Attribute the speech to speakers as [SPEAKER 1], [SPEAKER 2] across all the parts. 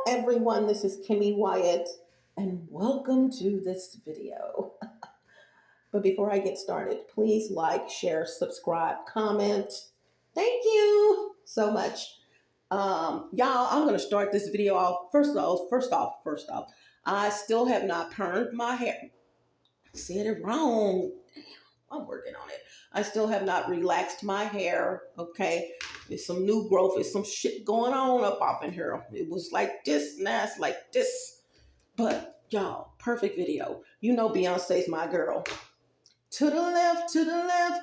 [SPEAKER 1] everyone, this is Kimmy Wyatt and welcome to this video. But before I get started, please like, share, subscribe, comment. Thank you so much. Y'all, I'm going to start this video off. First off, I still have not permed my hair. I said it wrong. I'm working on it. I still have not relaxed my hair, okay? There's some new growth. There's some shit going on up off in here. It was like this, now it's like this. But, y'all, perfect video. You know Beyonce's my girl. To the left, to the left.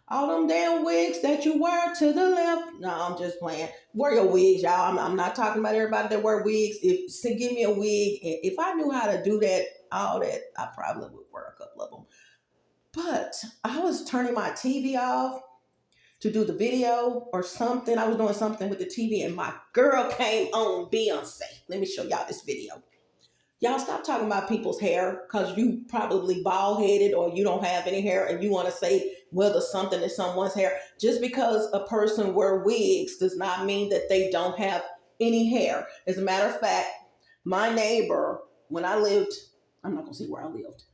[SPEAKER 1] All them damn wigs that you wear to the left. No, I'm just playing. Wear your wigs, y'all. I'm not talking about everybody that wear wigs. Give me a wig. If I knew how to do that, all that, I probably would wear a couple of them. But I was turning my TV off to do the video or something. I was doing something with the TV and my girl came on Beyonce. Let me show y'all this video. Y'all stop talking about people's hair because you probably bald-headed or you don't have any hair and you want to say whether something is someone's hair. Just because a person wears wigs does not mean that they don't have any hair. As a matter of fact, my neighbor, when I lived, I'm not going to say where I lived,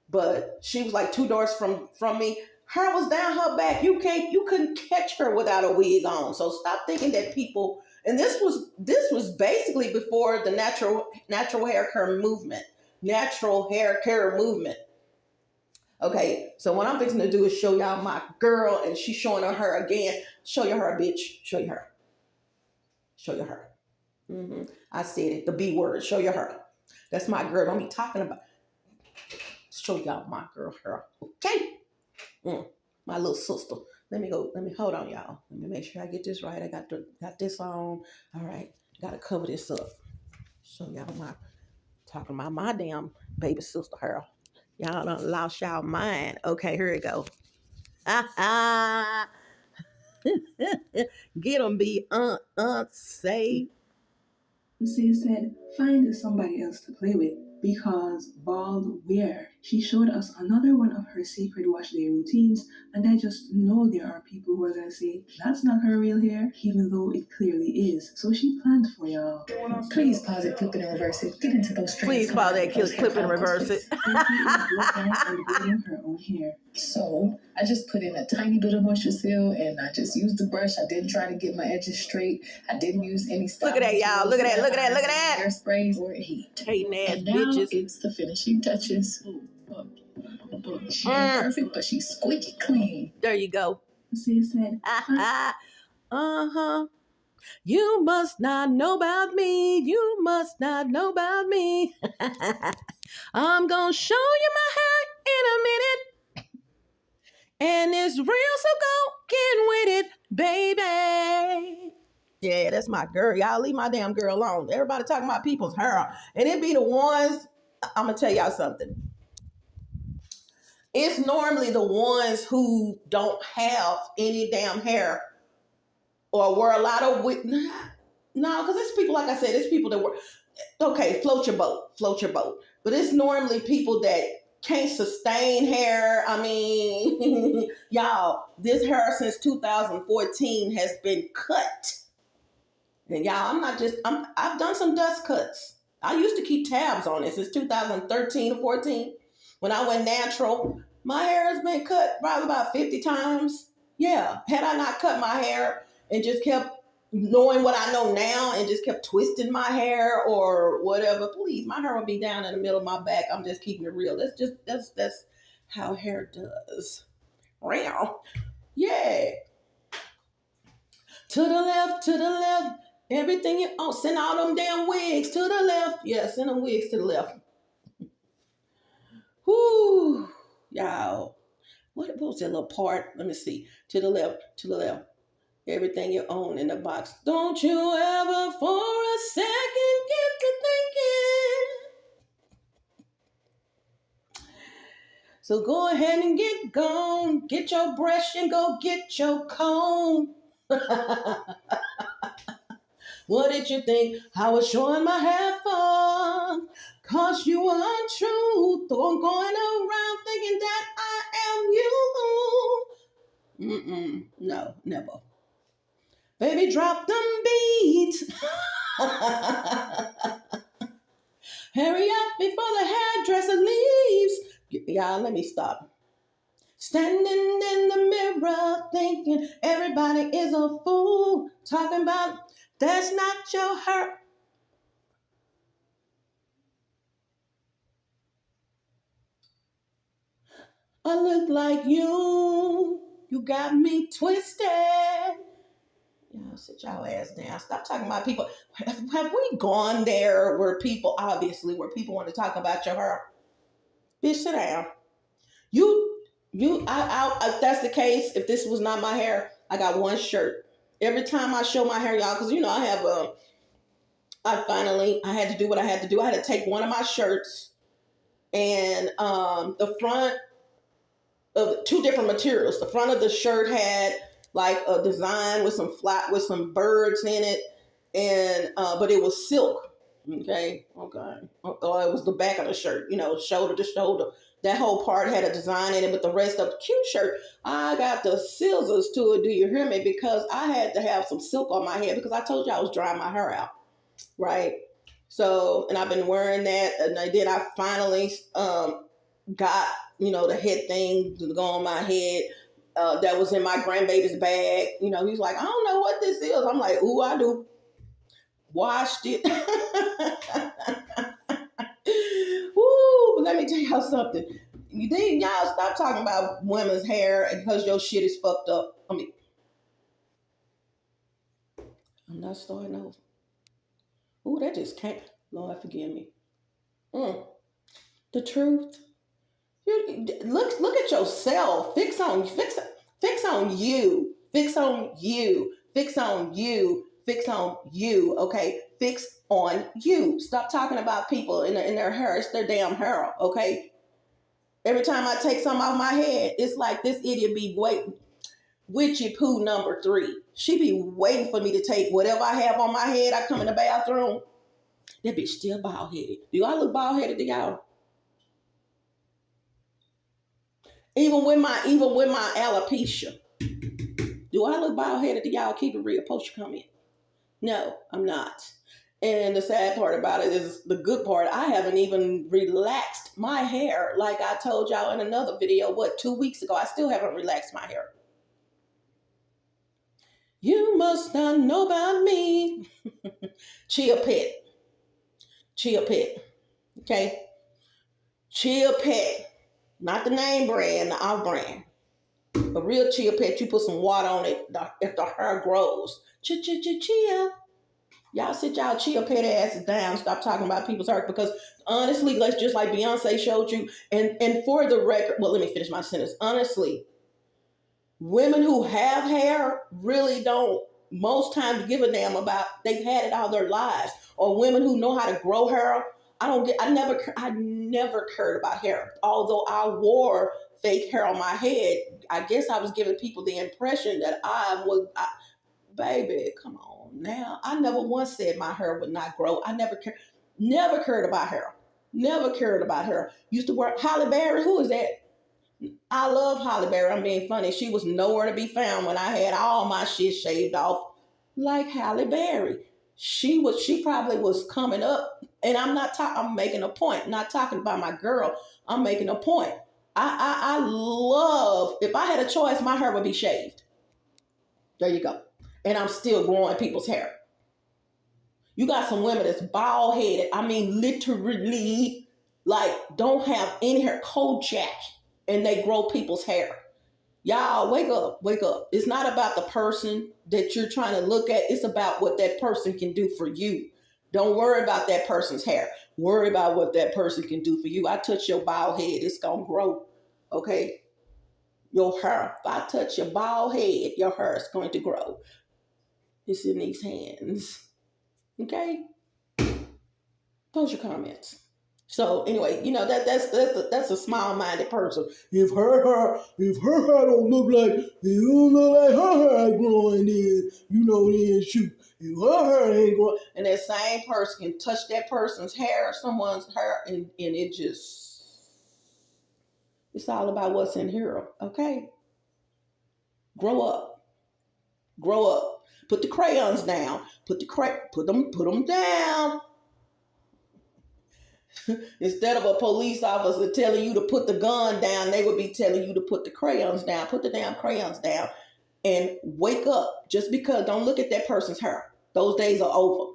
[SPEAKER 1] but she was like 2 doors from me. Hair was down her back. You couldn't catch her without a wig on. So stop thinking that people, and this was basically before the natural hair care movement. Natural hair care movement. Okay, so what I'm fixing to do is show y'all my girl, and she's showing her hair again. Show you her, bitch. Show you her. Show you her. I said it, the B word. Show you her. That's my girl. Don't be talking about. Show y'all my girl hair. Okay. My little sister. Let me hold on, y'all. Let me make sure I get this right. I got this on. All right. Gotta cover this up. Show y'all talking about my damn baby sister hair. Y'all done lost y'all mind. Okay, here we go. Get them, be say.
[SPEAKER 2] Lucia said, find somebody else to play with because bald where? She showed us another one of her secret wash day routines, and I just know there are people who are going to say, that's not her real hair, even though it clearly is. So she planned for y'all.
[SPEAKER 3] Please pause it, clip it, and reverse it. Get into those strands.
[SPEAKER 1] Please pause that, clip and reverse it.
[SPEAKER 2] And braiding her own hair.
[SPEAKER 3] So I just put in a tiny bit of moisture seal, and I just used the brush. I didn't try to get my edges straight. I didn't use any stuff.
[SPEAKER 1] Look at that, y'all. Look at that. Look at that. Look at that.
[SPEAKER 3] Hairsprays or heat.
[SPEAKER 1] Hating ass
[SPEAKER 3] and now
[SPEAKER 1] bitches.
[SPEAKER 3] It's the finishing touches. She ain't perfect, but she's squeaky clean.
[SPEAKER 1] There you go.
[SPEAKER 2] Lucia said,
[SPEAKER 1] You must not know about me. You must not know about me. I'm gonna show you my hair in a minute. And it's real, so go get with it, baby. Yeah, that's my girl. Y'all leave my damn girl alone. Everybody talking about people's hair. And it be the ones, I'm gonna tell y'all something. It's normally the ones who don't have any damn hair or wear a lot of wig. No, because it's people, like I said, it's people that were, okay, float your boat. But it's normally people that can't sustain hair. I mean, y'all, this hair since 2014 has been cut. And y'all, I've done some dust cuts. I used to keep tabs on it since 2013 or 14. When I went natural, my hair has been cut probably about 50 times. Yeah, had I not cut my hair and just kept knowing what I know now and just kept twisting my hair or whatever, please, my hair would be down in the middle of my back. I'm just keeping it real. That's how hair does. Real. Yeah. To the left. Everything send all them damn wigs to the left. Yeah, send them wigs to the left. Whoo, y'all. What was that little part? Let me see. To the left. Everything you own in the box. Don't you ever for a second get to thinking. So go ahead and get gone. Get your brush and go get your comb. What did you think I was showing my hair for? Cause you were untrue. Going around thinking that I am you. No, never. Baby, drop them beats. Hurry up before the hairdresser leaves. Y'all, let me stop. Standing in the mirror thinking everybody is a fool. Talking about that's not your hair. I look like you. You got me twisted. Y'all sit y'all ass down. Stop talking about people. Have we gone there where people want to talk about your hair? Bitch, sit down. You, if that's the case, if this was not my hair, I got one shirt. Every time I show my hair, y'all, because I had to do what I had to do. I had to take one of my shirts and the front of two different materials. The front of the shirt had like a design with some birds in it, and but it was silk. Okay. Or it was the back of the shirt, shoulder to shoulder. That whole part had a design in it, but the rest of the cute shirt, I got the scissors to it. Do you hear me? Because I had to have some silk on my head because I told you I was drying my hair out, right? So, and I've been wearing that, and then I finally got the head thing to go on my head. That was in my grandbaby's bag. He's like, I don't know what this is. I'm like, ooh, I do. Washed it. Woo, let me tell y'all something. Y'all stop talking about women's hair because your shit is fucked up. I'm not starting over. Ooh, that just came. Lord, forgive me. The truth. Look at yourself. Fix on you. Fix on you. Fix on you. Fix on you. Fix on you. Okay. Fix on you. Stop talking about people in their hair. It's their damn hair. Okay. Every time I take some off my head, it's like this idiot be waiting. Witchy Pooh number 3. She be waiting for me to take whatever I have on my head. I come in the bathroom. That bitch still bald headed. Do I look bald headed to y'all? Even with my alopecia, do I look bald headed to y'all? Keep it real. Post your comment. No, I'm not. And the sad part about it is the good part. I haven't even relaxed my hair like I told y'all in another video. 2 weeks ago? I still haven't relaxed my hair. You must not know about me. Chia Pet. Chia Pet. Okay. Chia Pet. Not the name brand, the off brand. A real chia pet, you put some water on it if the hair grows. Chia. Y'all sit y'all chia pet asses down. Stop talking about people's hair because honestly, let's just like Beyonce showed you. And for the record, well, let me finish my sentence. Honestly, women who have hair really don't most times give a damn about they've had it all their lives. Or women who know how to grow hair. I never cared about hair. Although I wore fake hair on my head, I guess I was giving people the impression that baby, come on now. I never once said my hair would not grow. I never cared about hair. Never cared about hair. Used to wear Halle Berry. Who is that? I love Halle Berry. I'm being funny. She was nowhere to be found when I had all my shit shaved off like Halle Berry. She probably was coming up, and I'm making a point. Not talking about my girl. I'm making a point. I love, if I had a choice, my hair would be shaved. There you go. And I'm still growing people's hair. You got some women that's bald headed. I mean, literally, like, don't have any hair, Kojak, and they grow people's hair. Y'all, wake up, wake up. It's not about the person that you're trying to look at. It's about what that person can do for you. Don't worry about that person's hair. Worry about what that person can do for you. I touch your bald head, it's going to grow. Okay? Your hair. If I touch your bald head, your hair is going to grow. It's in these hands. Okay? Post your comments. So anyway, that's a small-minded person. If her hair don't look like her hair growing, then shoot. If her hair ain't growing, and that same person can touch that person's hair, someone's hair, and it's all about what's in here. Okay, grow up. Put the crayons down. Put them down. Instead of a police officer telling you to put the gun down, they would be telling you to put the crayons down. Put the damn crayons down and wake up. Just because, don't look at that person's hair. Those days are over.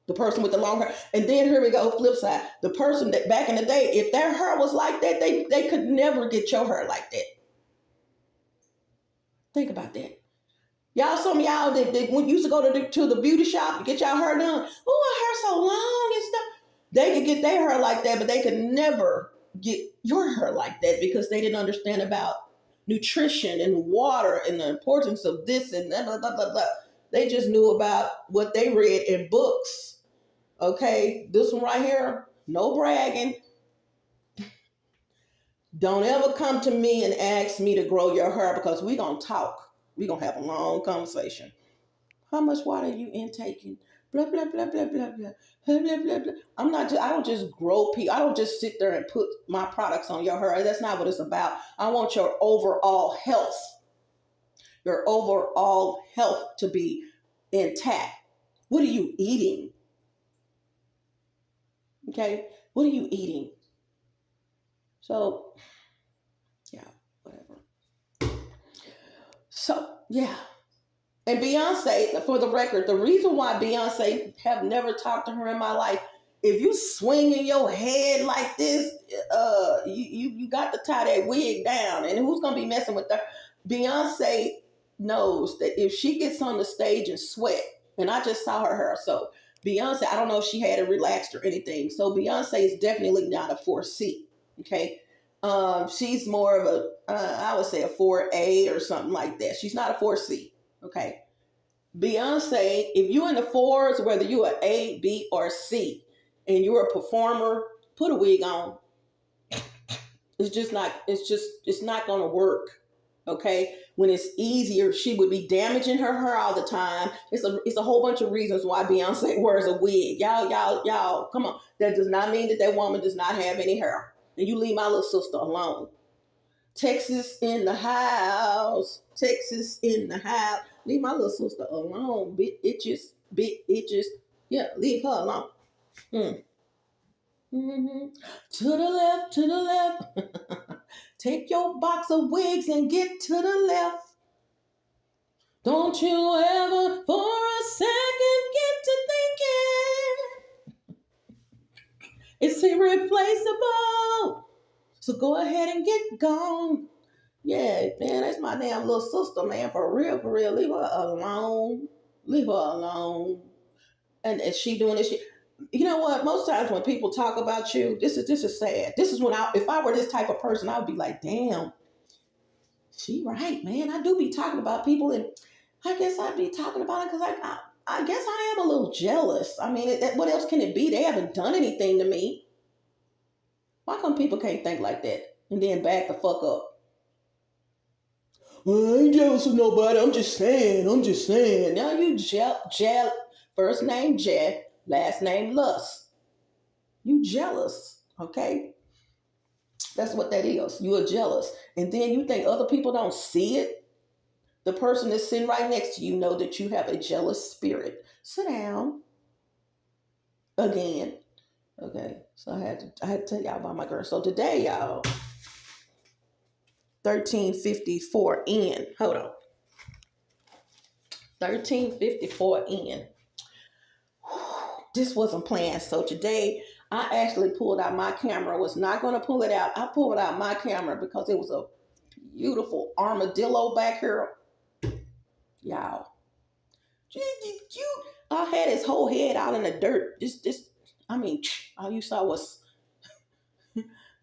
[SPEAKER 1] The person with the long hair. And then here we go, flip side. The person that back in the day, if their hair was like that, they could never get your hair like that. Think about that. Y'all, some of y'all that used to go to the beauty shop to get y'all hair done. Oh, her hair so long and stuff. They could get their hair like that, but they could never get your hair like that because they didn't understand about nutrition and water and the importance of this and blah, blah, blah, blah, blah. They just knew about what they read in books. Okay, this one right here, no bragging. Don't ever come to me and ask me to grow your hair because we're going to talk. We're going to have a long conversation. How much water are you intaking? Blah, blah, blah, blah, blah, blah, blah, blah, blah, blah. I don't just grow people. I don't just sit there and put my products on your hair. That's not what it's about. I want your overall health. Your overall health to be intact. What are you eating? Okay? What are you eating? So, yeah, whatever. So, yeah. And Beyonce, for the record, the reason why Beyonce have never talked to her in my life, if you swinging your head like this, you got to tie that wig down. And who's going to be messing with her? Beyonce knows that if she gets on the stage and sweat, and I just saw her hair, so Beyonce, I don't know if she had it relaxed or anything. So Beyonce is definitely not a 4C, okay? She's more of a, I would say a 4A or something like that. She's not a 4C. Okay. Beyonce, if you're in the 4s, whether you're an A, B, or C, and you're a performer, put a wig on. It's not going to work. Okay. When it's easier, she would be damaging her hair all the time. It's a whole bunch of reasons why Beyonce wears a wig. Y'all, come on. That does not mean that woman does not have any hair. And you leave my little sister alone. Texas in the house. Texas in the house. Leave my little sister alone. Big itches. Yeah, leave her alone. Mm-hmm. To the left. Take your box of wigs and get to the left. Don't you ever for a second get to thinking it's irreplaceable. So go ahead and get gone. Yeah, man, that's my damn little sister, man. For real. Leave her alone. And she doing this shit. You know what? Most times when people talk about you, this is sad. This is when if I were this type of person, I would be like, damn, she right, man. I do be talking about people, and I guess I'd be talking about it because I guess I am a little jealous. I mean, what else can it be? They haven't done anything to me. Why come people can't think like that and then back the fuck up? Well, I ain't jealous of nobody. I'm just saying. Now you first name Jet, last name Lust. You jealous, okay? That's what that is. You are jealous. And then you think other people don't see it? The person that's sitting right next to you know that you have a jealous spirit. Sit down. Again. Okay. So I had to tell y'all about my girl. So today, y'all, 1354 in. Hold on. 1354 in. This wasn't planned. So today, I actually pulled out my camera. I was not going to pull it out. I pulled out my camera because it was a beautiful armadillo back here. Y'all. I had his whole head out in the dirt. All you saw was...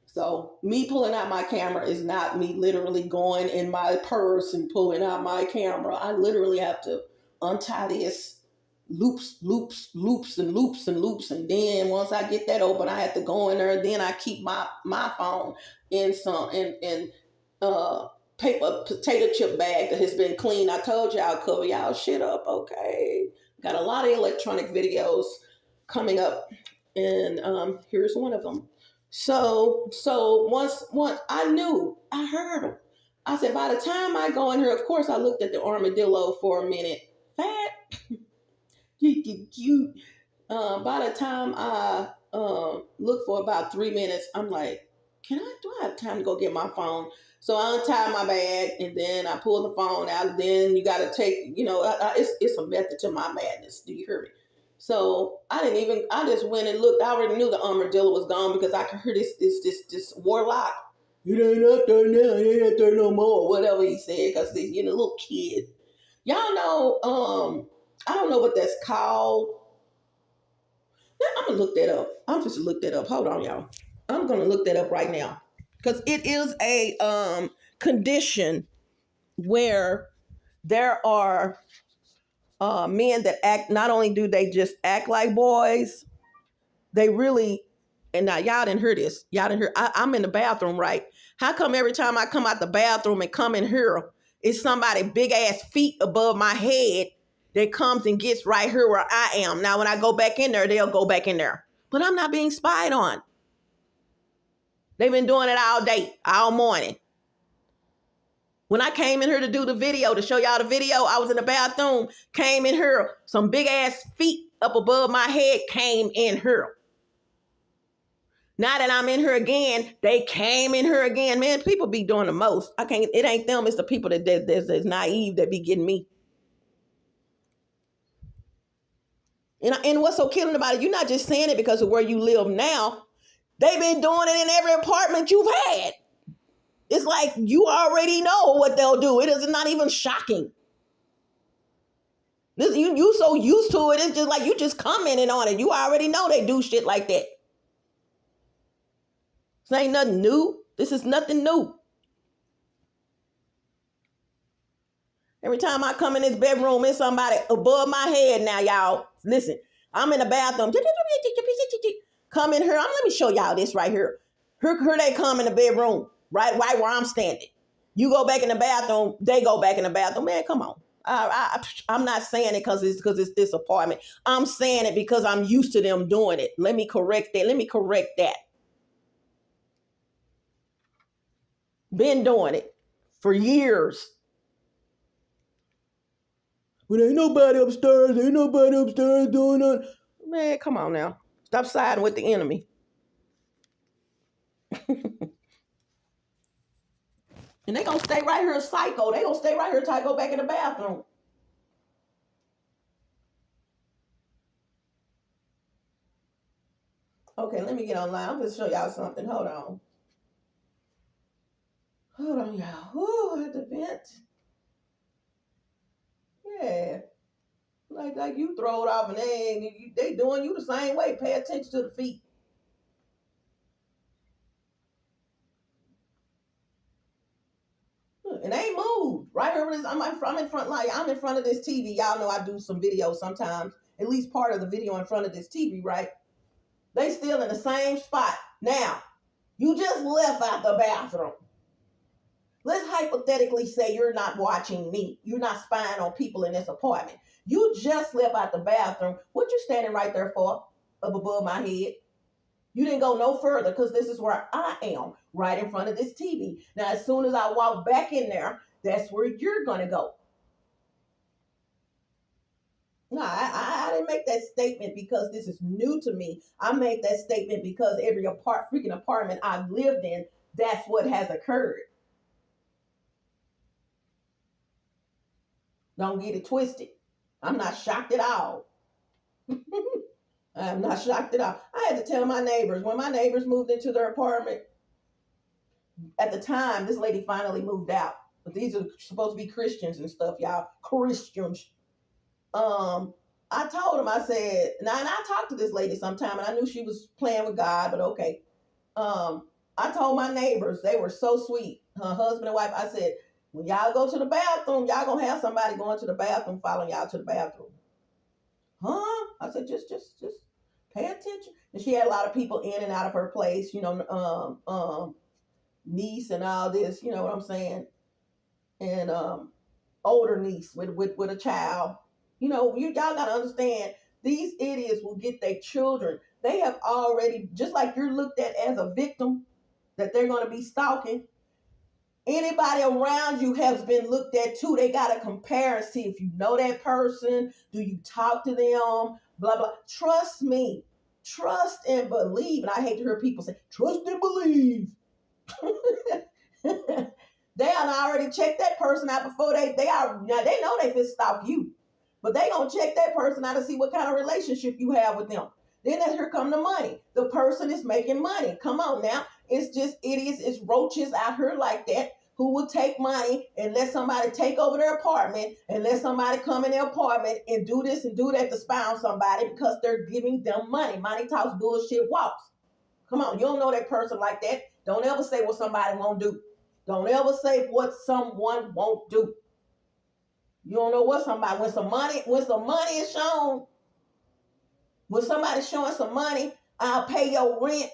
[SPEAKER 1] So me pulling out my camera is not me literally going in my purse and pulling out my camera. I literally have to untie this loops. And then once I get that open, I have to go in there. And then I keep my phone in some paper potato chip bag that has been cleaned. I told y'all, cover y'all shit up, okay? Got a lot of electronic videos coming up, and here's one of them. So once I heard him. I said, by the time I go in here, of course I looked at the armadillo for a minute, fat. You by the time I look for about 3 minutes, I'm like, do I have time to go get my phone? So I untie my bag and then I pull the phone out. Then you got to take, it's a method to my madness. Do you hear me? So I just went and looked. I already knew the armadillo was gone because I could hear this warlock. It ain't up there now. It ain't up there no more. Whatever he said, because this, little kid. Y'all know, I don't know what that's called. I'm gonna look that up. I'm just look that up. Hold on, y'all. I'm gonna look that up right now because it is a condition where there are men that act. Not only do they just act like boys, they really. And now y'all didn't hear this. Y'all didn't hear. I'm in the bathroom, right? How come every time I come out the bathroom and come in here, it's somebody big ass feet above my head that comes and gets right here where I am. Now, when I go back in there, they'll go back in there. But I'm not being spied on. They've been doing it all day, all morning. When I came in here to do the video, to show y'all the video, I was in the bathroom, came in here, some big ass feet up above my head came in here. Now that I'm in here again, they came in here again. Man, people be doing the most. It ain't them, it's the people that's naive that be getting me. And what's so killing about it, you're not just saying it because of where you live now. They've been doing it in every apartment you've had. It's like you already know what they'll do. It is not even shocking. You so used to it, it's just like you just commenting on it. You already know they do shit like that. This ain't nothing new. This is nothing new. Every time I come in this bedroom, it's somebody above my head now, y'all. Listen, I'm in the bathroom. Come in here. Let me show y'all this right here. Here they come in the bedroom, right where I'm standing. You go back in the bathroom, they go back in the bathroom. Man, come on. I'm not saying it because it's this apartment. I'm saying it because I'm used to them doing it. Let me correct that. Been doing it for years. But ain't nobody upstairs doing it. Man, come on now. Stop siding with the enemy. And they gonna stay right here psycho. They gonna stay right here till I go back in the bathroom. Okay, let me get online. I'm gonna show y'all something. Hold on, y'all. Ooh, I had to vent. Yeah. Like you throw it off and they doing you the same way. Pay attention to the feet. And they ain't moved. Right here, I'm in front, like I'm in front of this TV. Y'all know I do some videos sometimes. At least part of the video in front of this TV, right? They still in the same spot. Now, you just left out the bathroom. Let's hypothetically say you're not watching me. You're not spying on people in this apartment. You just left out the bathroom. What you standing right there for? Up above my head. You didn't go no further because this is where I am, right in front of this TV. Now, as soon as I walk back in there, that's where you're going to go. No, I didn't make that statement because this is new to me. I made that statement because every freaking apartment I've lived in, that's what has occurred. Don't get it twisted. I'm not shocked at all. I'm not shocked at all. I had to tell my neighbors, when my neighbors moved into their apartment, at the time, this lady finally moved out. But these are supposed to be Christians and stuff, y'all. Christians. I told them, I said, and I talked to this lady sometime, and I knew she was playing with God, but okay. I told my neighbors, they were so sweet, her husband and wife, I said, when y'all go to the bathroom, y'all gonna have somebody going to the bathroom, following y'all to the bathroom. Huh? I said, just pay attention. And she had a lot of people in and out of her place, niece and all this, you know what I'm saying? And older niece with a child. Y'all gotta understand, these idiots will get their children. They have already, just like you're looked at as a victim that they're gonna be stalking, Anybody around you has been looked at too. They got to compare and see if you know that person. Do you talk to them? Blah, blah. Trust me. Trust and believe. And I hate to hear people say, trust and believe. They already checked that person out before they know they fit stalk you. But they gonna check that person out to see what kind of relationship you have with them. Then here come the money. The person is making money. Come on now. It's just idiots, it's roaches out here like that who will take money and let somebody take over their apartment and let somebody come in their apartment and do this and do that to spy on somebody because they're giving them money. Money talks, bullshit walks. Come on, you don't know that person like that. Don't ever say what somebody won't do. Don't ever say what someone won't do. You don't know what somebody, when some money is shown, when somebody's showing some money, I'll pay your rent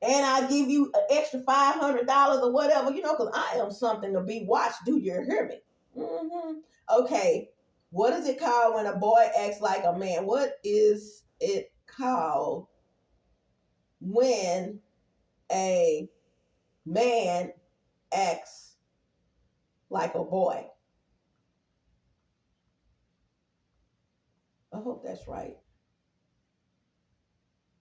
[SPEAKER 1] and I'll give you an extra $500 or whatever, because I am something to be watched. Do you hear me? Mm-hmm. Okay. What is it called when a boy acts like a man? What is it called when a man acts like a boy? I hope that's right.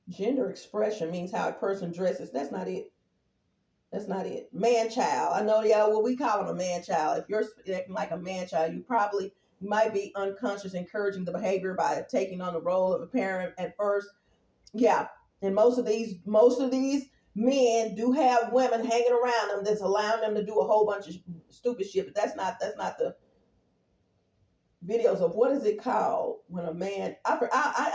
[SPEAKER 1] Gender expression means how a person dresses. That's not it. That's not it. Man child. I know, we call him a man child. If you're acting like a man child, you might be unconscious encouraging the behavior by taking on the role of a parent at first. Yeah. And most of these men do have women hanging around them that's allowing them to do a whole bunch of stupid shit. But that's not the videos of what is it called when a man. I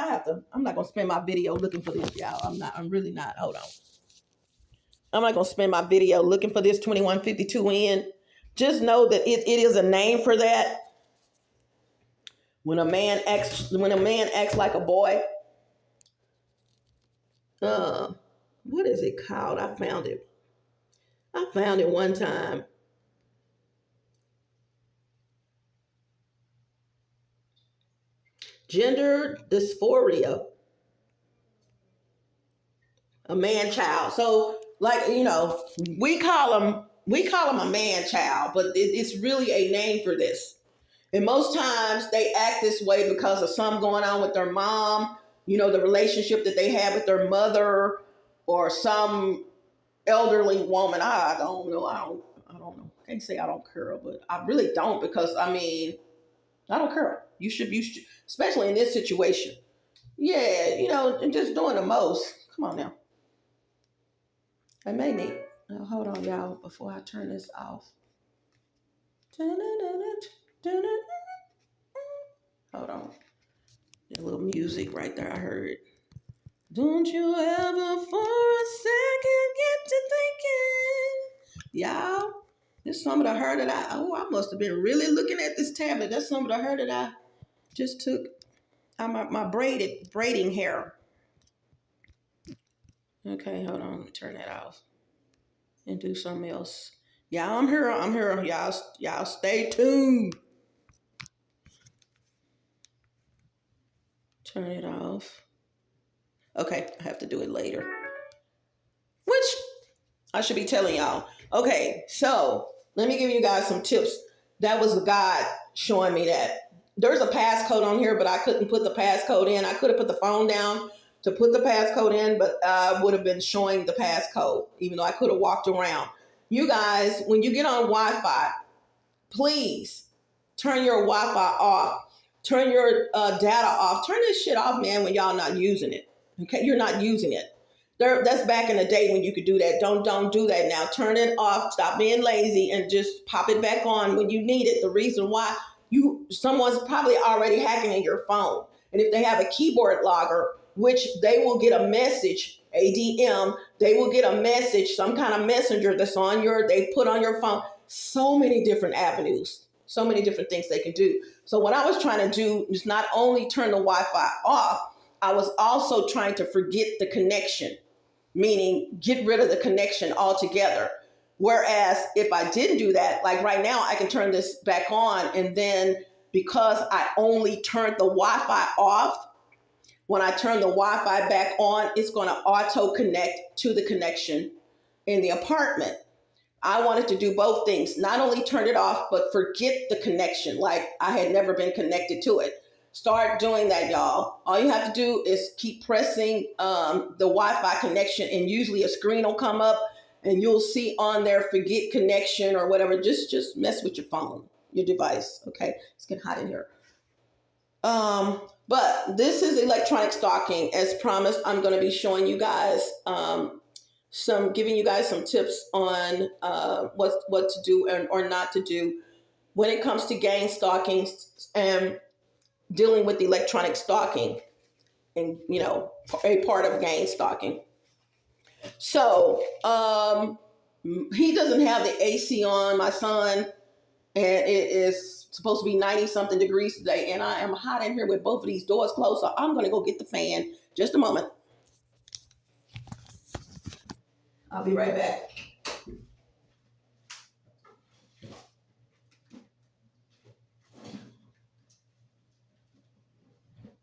[SPEAKER 1] have to. I'm not gonna spend my video looking for this, y'all. I'm really not. Hold on. I'm not gonna spend my video looking for this 2152N. Just know that it is a name for that. When a man acts like a boy. What is it called? I found it one time. Gender dysphoria. A man child. So, we call him a man child, but it's really a name for this. And most times they act this way because of something going on with their mom, the relationship that they have with their mother or some elderly woman. I don't know. I don't know. I can't say I don't care, but I really don't, because I don't care. You should, especially in this situation. Yeah, and just doing the most. Come on now. I may need. Now, hold on, y'all, before I turn this off. Hold on. That little music right there, I heard. Don't you ever for a second get to thinking. Y'all, this is some of the hair that I must have been really looking at this tablet. That's some of the hair that I just took out my braiding hair. Okay, hold on. Let me turn that off and do something else. Yeah, I'm here. Y'all stay tuned. Turn it off. Okay, I have to do it later. Which I should be telling y'all. Okay, so let me give you guys some tips. That was God showing me that. There's a passcode on here, but I couldn't put the passcode in. I could have put the phone down to put the passcode in, but I would have been showing the passcode, even though I could have walked around. You guys, when you get on Wi-Fi, please turn your Wi-Fi off. Turn your data off. Turn this shit off, man, when y'all not using it. Okay, you're not using it. That's back in the day when you could do that. Don't do that now. Turn it off. Stop being lazy and just pop it back on when you need it. The reason why someone's probably already hacking in your phone. And if they have a keyboard logger, which they will get a message, ADM, they will get a message, some kind of messenger that's they put on your phone. So many different avenues, so many different things they can do. So what I was trying to do is not only turn the Wi-Fi off, I was also trying to forget the connection, meaning get rid of the connection altogether. Whereas if I didn't do that, like right now, I can turn this back on, and then because I only turned the Wi-Fi off, when I turn the Wi-Fi back on, it's going to auto connect to the connection in the apartment. I wanted to do both things, not only turn it off, but forget the connection. Like I had never been connected to it. Start doing that, y'all. All you have to do is keep pressing the Wi-Fi connection, and usually a screen will come up, and you'll see on there forget connection or whatever. Just mess with your phone, your device. Okay, it's getting hot in here. But this is electronic stalking. As promised, I'm going to be showing you guys giving you guys some tips on what to do or not to do when it comes to gang stalking and dealing with electronic stalking, and a part of gang stalking. So he doesn't have the AC on, my son, and it is supposed to be 90 something degrees today, and I am hot in here with both of these doors closed, so I'm going to go get the fan. Just a moment. I'll be right back.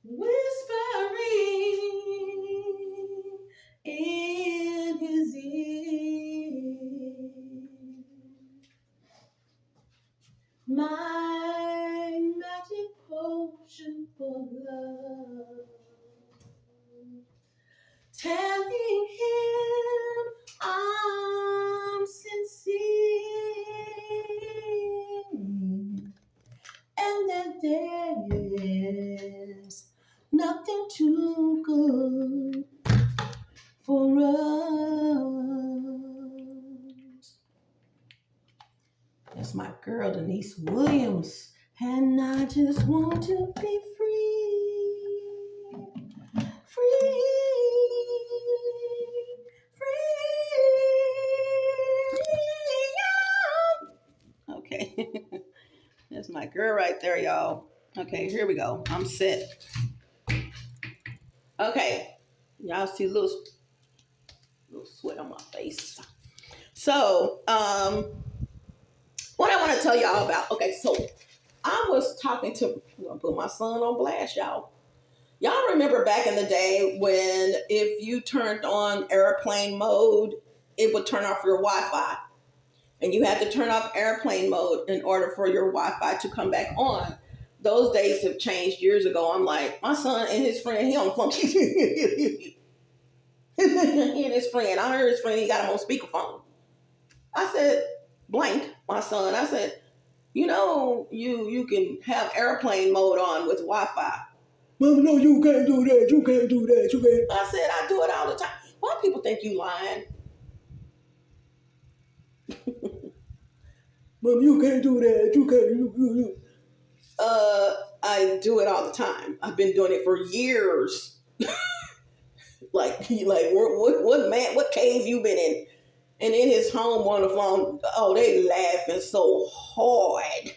[SPEAKER 1] Whispering in his ear, my magic potion for love, telling him I'm sincere, and that there's nothing too good for us. That's my girl Denise Williams, and I just want to be free, free, free. Okay. That's my girl right there, y'all. Okay, here we go. I'm set. Okay. Y'all see a little sweat on my face. So, what I want to tell y'all about. Okay, so I was talking to, I'm going to put my son on blast, y'all. Y'all remember back in the day when if you turned on airplane mode, it would turn off your Wi-Fi. And you had to turn off airplane mode in order for your Wi-Fi to come back on. Those days have changed years ago. I'm like, my son and his friend, he on the phone. He and his friend, I heard his friend, he got him on speakerphone. I said, blank, my son, I said, you can have airplane mode on with Wi-Fi. Mom, no, you can't do that. You can't do that. You can't. I said, I do it all the time. Why people think you lying? Mom, you can't do that. You can't. I do it all the time. I've been doing it for years. like what cave you been in? And in his home on the phone, oh, they laughing so hard.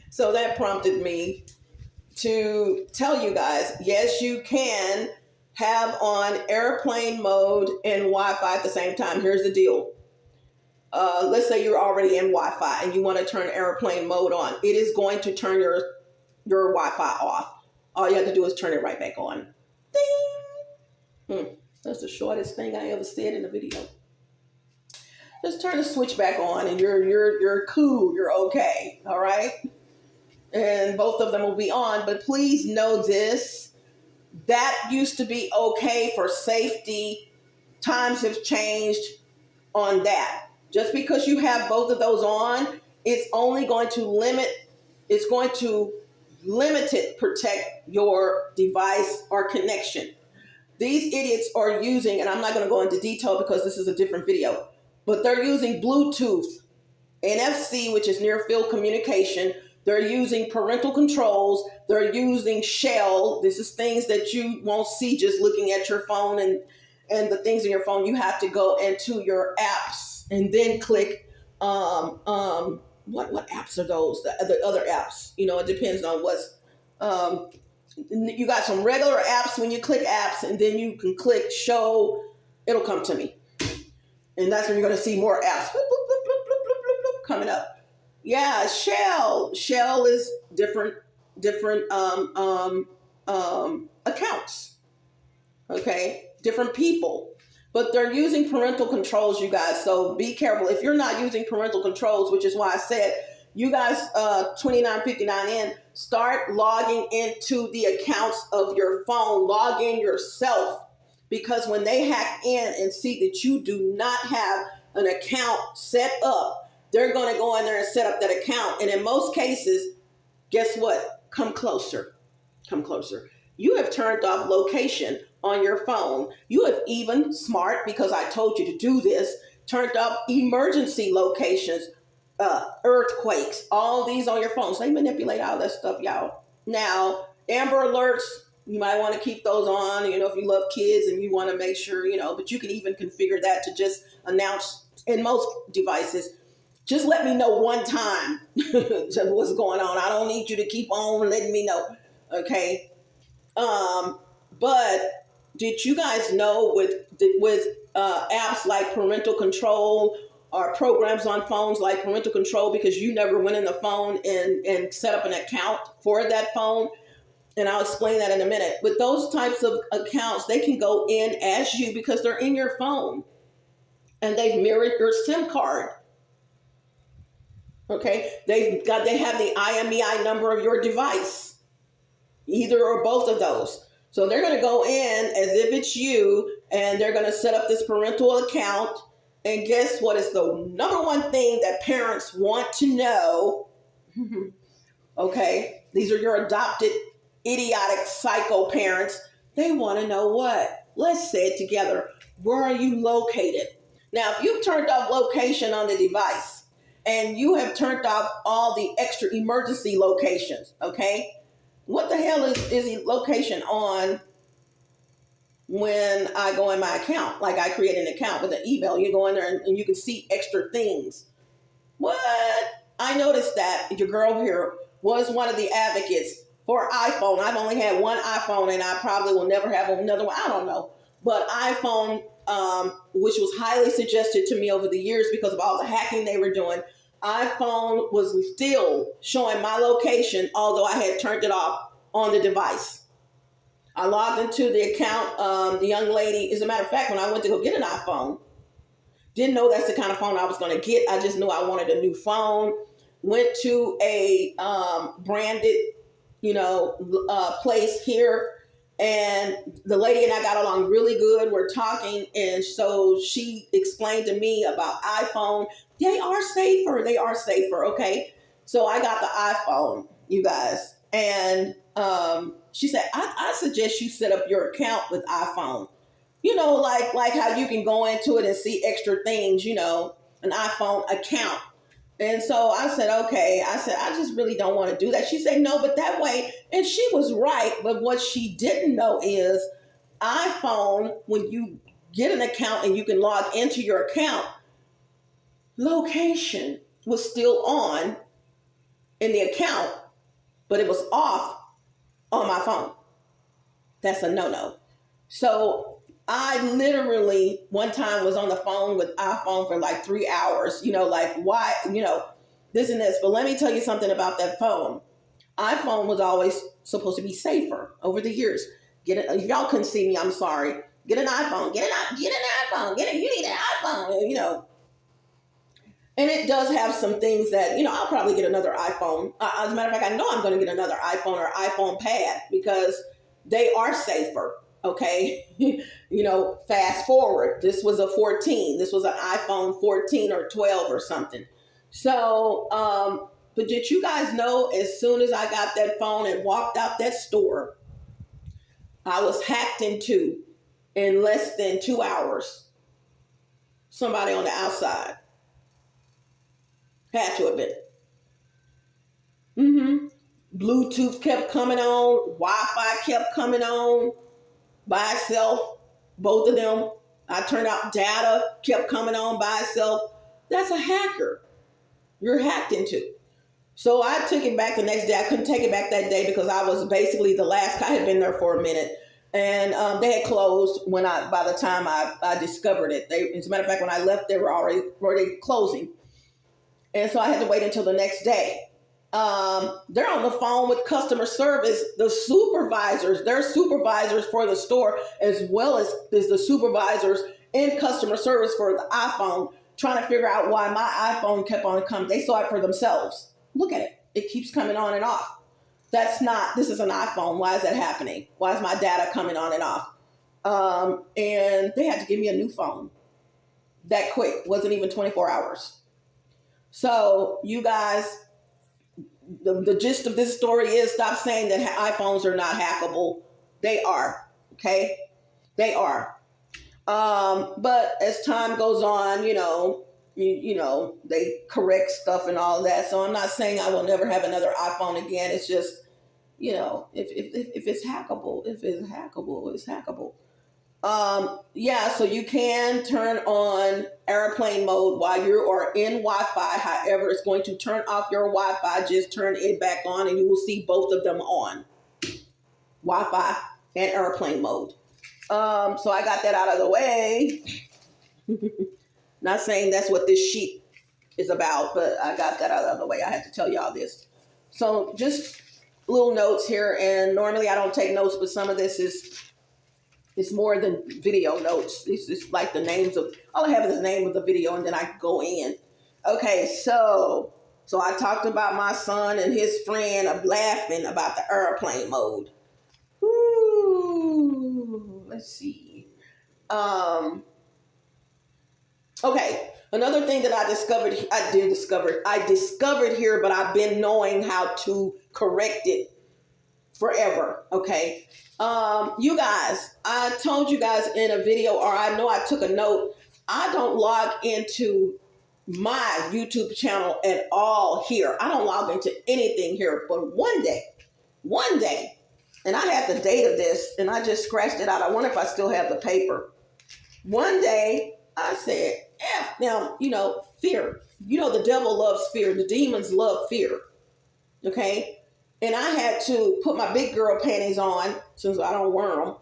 [SPEAKER 1] So that prompted me to tell you guys, yes, you can have on airplane mode and Wi-Fi at the same time. Here's the deal. Let's say you're already in Wi-Fi and you want to turn airplane mode on. It is going to turn your Wi-Fi off. All you have to do is turn it right back on. Ding! That's the shortest thing I ever said in a video. Just turn the switch back on and you're cool. You're okay. All right? And both of them will be on. But please know this. That used to be okay for safety. Times have changed on that. Just because you have both of those on, it's only going to limited protect your device or connection. These idiots are using, and I'm not going to go into detail because this is a different video, but they're using Bluetooth, NFC, which is near field communication. They're using parental controls. They're using shell. This is things that you won't see just looking at your phone and the things in your phone. You have to go into your apps and then click what apps are those? The other apps. It depends on what's you got some regular apps. When you click apps and then you can click show, it'll come to me. And that's when you're going to see more apps bloop, bloop, bloop, bloop, bloop, bloop, bloop, coming up. Yeah, shell. Shell is different accounts. Okay, different people. But they're using parental controls, you guys. So be careful. If you're not using parental controls, which is why I said, you guys, 2959 in, start logging into the accounts of your phone. Log in yourself. Because when they hack in and see that you do not have an account set up, they're going to go in there and set up that account. And in most cases, guess what? Come closer. Come closer. You have turned off location on your phone. You have even, smart, because I told you to do this, turned off emergency locations, earthquakes, all these on your phones. They manipulate all that stuff, y'all. Now, Amber Alerts, you might want to keep those on, if you love kids and you want to make sure, but you can even configure that to just announce in most devices. Just let me know one time what's going on. I don't need you to keep on letting me know. Okay. But did you guys know with apps like parental control or programs on phones like parental control, because you never went in the phone and set up an account for that phone? And I'll explain that in a minute. With those types of accounts, they can go in as you because they're in your phone and they've mirrored your SIM card. Okay, they have the IMEI number of your device, either or both of those. So they're going to go in as if it's you, and they're going to set up this parental account. And guess what is the number one thing that parents want to know? Okay, these are your adopted idiotic psycho parents. They want to know what? Let's say it together. Where are you located? Now, if you've turned off location on the device and you have turned off all the extra emergency locations, okay? What the hell is location on when I go in my account? Like I create an account with an email. You go in there and you can see extra things. What? I noticed that your girl here was one of the advocates for iPhone. I've only had one iPhone and I probably will never have another one. I don't know. But iPhone, which was highly suggested to me over the years because of all the hacking they were doing, iPhone was still showing my location, although I had turned it off on the device. I logged into the account. The young lady, as a matter of fact, when I went to go get an iPhone, didn't know that's the kind of phone I was going to get. I just knew I wanted a new phone. Went to a branded, place here. And the lady and I got along really good. We're talking. And so she explained to me about iPhone. They are safer. They are safer. Okay. So I got the iPhone, you guys. And she said, I suggest you set up your account with iPhone. Like how you can go into it and see extra things, an iPhone account. And so I said, okay. I said, I just really don't want to do that. She said, no, but that way. And she was right. But what she didn't know is iPhone, when you get an account and you can log into your account, location was still on in the account, but it was off on my phone. That's a no-no. So I literally one time was on the phone with iPhone for like 3 hours, why, this and this. But let me tell you something about that phone. iPhone was always supposed to be safer over the years. If y'all couldn't see me, I'm sorry. Get an iPhone, you need an iPhone, And it does have some things that, I'll probably get another iPhone. As a matter of fact, I know I'm going to get another iPhone or iPhone pad because they are safer. Okay. Fast forward. This was a 14. This was an iPhone 14 or 12 or something. So, but did you guys know as soon as I got that phone and walked out that store, I was hacked into in less than 2 hours. Somebody on the outside. Had to have been. Bluetooth kept coming on. Wi-Fi kept coming on by itself. Both of them. I turned out data kept coming on by itself. That's a hacker. You're hacked into. So I took it back the next day. I couldn't take it back that day because I was basically the last. I had been there for a minute. And they had closed by the time I discovered it. As a matter of fact, when I left, they were already closing. And so I had to wait until the next day. They're on the phone with customer service, the supervisors, they're supervisors for the store, as well as the supervisors in customer service for the iPhone, trying to figure out why my iPhone kept on coming. They saw it for themselves. Look at it. It keeps coming on and off. This is an iPhone. Why is that happening? Why is my data coming on and off? And they had to give me a new phone that quick. Wasn't even 24 hours. So you guys, the gist of this story is stop saying that iPhones are not hackable. They are. Okay? They are. But as time goes on, they correct stuff and all that. So I'm not saying I will never have another iPhone again. It's just, if it's hackable, it's hackable. So you can turn on airplane mode while you are in Wi-Fi. However, it's going to turn off your Wi-Fi. Just turn it back on and you will see both of them on. Wi-Fi and airplane mode. So I got that out of the way. Not saying that's what this sheet is about, but I got that out of the way. I had to tell y'all this. So just little notes here, and normally I don't take notes, but some of this it's more than video notes. It's just like the names of, all I have is the name of the video, and then I go in. Okay, so I talked about my son and his friend of laughing about the airplane mode. Ooh, let's see. Okay, another thing that I discovered here, but I've been knowing how to correct it forever. Okay. You guys, I told you guys in a video, or I know I took a note, I don't log into my YouTube channel at all here. I don't log into anything here, but one day, and I had the date of this, and I just scratched it out. I wonder if I still have the paper. One day, I said, now, fear. The devil loves fear. The demons love fear. Okay? And I had to put my big girl panties on, since I don't wear them,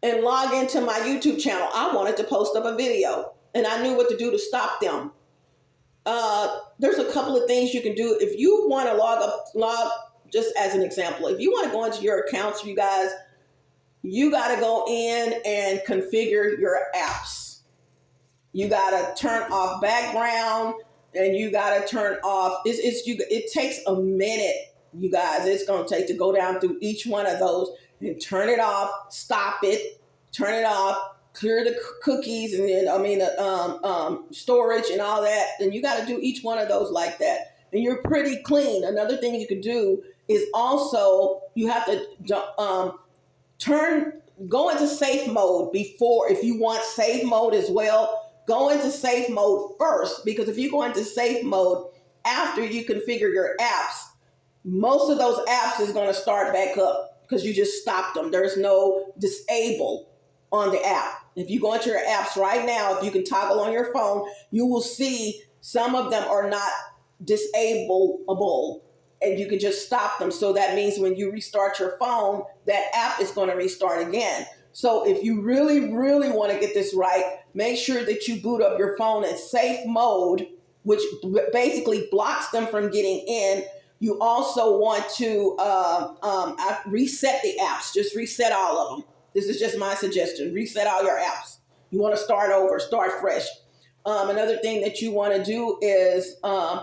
[SPEAKER 1] and log into my YouTube channel. I wanted to post up a video, and I knew what to do to stop them. There's a couple of things you can do. If you want to log, just as an example, if you want to go into your accounts, you guys, you got to go in and configure your apps. You got to turn off background, and you got to turn off. It takes a minute, you guys. It's going to take to go down through each one of those and turn it off, stop it, turn it off, clear the cookies, and then storage and all that. And you got to do each one of those like that, and you're pretty clean. Another thing you can do is also you have to go into safe mode before, if you want safe mode as well. Go into safe mode first, because if you go into safe mode after you configure your apps, most of those apps is going to start back up because you just stopped them. There's no disable on the app. If you go into your apps right now, if you can toggle on your phone, you will see some of them are not disableable, and you can just stop them. So that means when you restart your phone, that app is going to restart again. So if you really, really want to get this right, make sure that you boot up your phone in safe mode, which basically blocks them from getting in. You also want to reset the apps. Just reset all of them. This is just my suggestion. Reset all your apps. You want to start over, start fresh. Another thing that you want to do is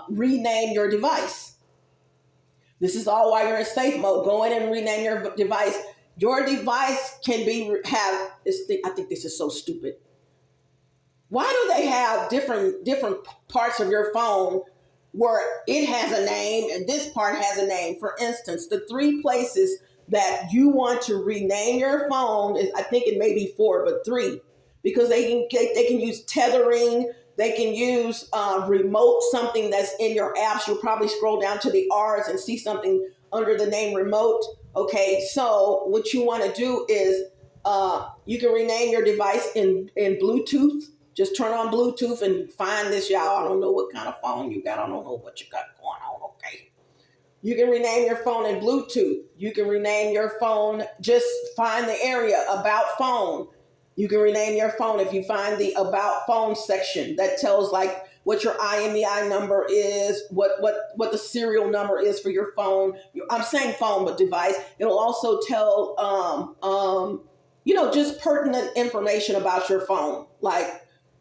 [SPEAKER 1] rename your device. This is all while you're in safe mode. Go in and rename your device. Your device can I think this is so stupid. Why do they have different parts of your phone where it has a name and this part has a name? For instance, the 3 places that you want to rename your phone is, I think it may be 4, but 3, because they can use tethering. They can use remote, something that's in your apps. You'll probably scroll down to the R's and see something under the name remote. Okay, so what you want to do is you can rename your device in Bluetooth. Just turn on Bluetooth and find this, y'all. I don't know what kind of phone you got. I don't know what you got going on. Okay. You can rename your phone in Bluetooth. You can rename your phone. Just find the area about phone. You can rename your phone if you find the about phone section that tells, like, what your IMEI number is, what the serial number is for your phone. I'm saying phone, but device. It'll also tell, just pertinent information about your phone, like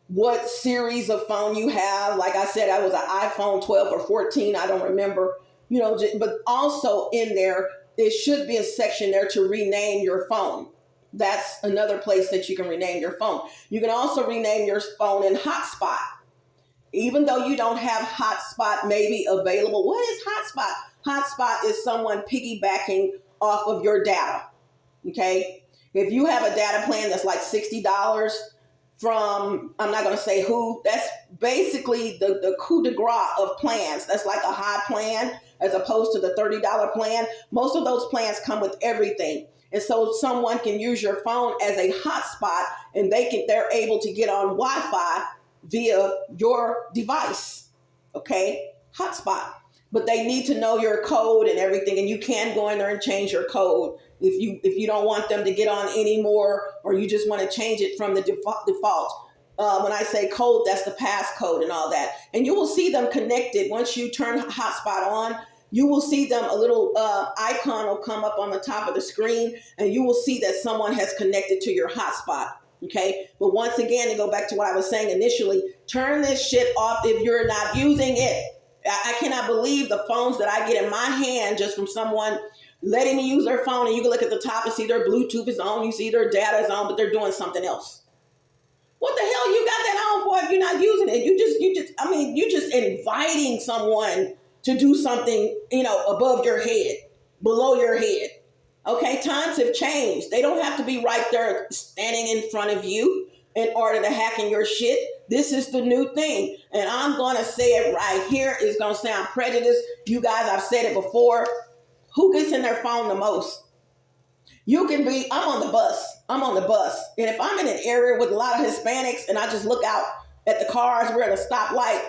[SPEAKER 1] what series of phone you have. Like I said, I was an iPhone 12 or 14. I don't remember, but also in there, there should be a section there to rename your phone. That's another place that you can rename your phone. You can also rename your phone in hotspot. Even though you don't have hotspot maybe available. What is hotspot? Hotspot is someone piggybacking off of your data. Okay? If you have a data plan that's like $60 from, I'm not going to say who, that's basically the coup de grace of plans. That's like a high plan as opposed to the $30 plan. Most of those plans come with everything. And so someone can use your phone as a hotspot, and they're able to get on Wi-Fi via your device. Okay? Hotspot. But they need to know your code and everything, and you can go in there and change your code if you don't want them to get on anymore, or you just want to change it from the default. When I say code, that's the passcode and all that. And you will see them connected. Once you turn hotspot on, you will see them, a little icon will come up on the top of the screen, and you will see that someone has connected to your hotspot. Okay. But once again, to go back to what I was saying initially, turn this shit off if you're not using it. I cannot believe the phones that I get in my hand just from someone letting me use their phone, and you can look at the top and see their Bluetooth is on, you see their data is on, but they're doing something else. What the hell you got that on for if you're not using it? You're just inviting someone to do something, above your head, below your head. Okay, times have changed. They don't have to be right there standing in front of you in order to hack in your shit. This is the new thing. And I'm going to say it right here. It's going to sound prejudiced. You guys, I've said it before. Who gets in their phone the most? I'm on the bus. And if I'm in an area with a lot of Hispanics and I just look out at the cars, we're at a stoplight,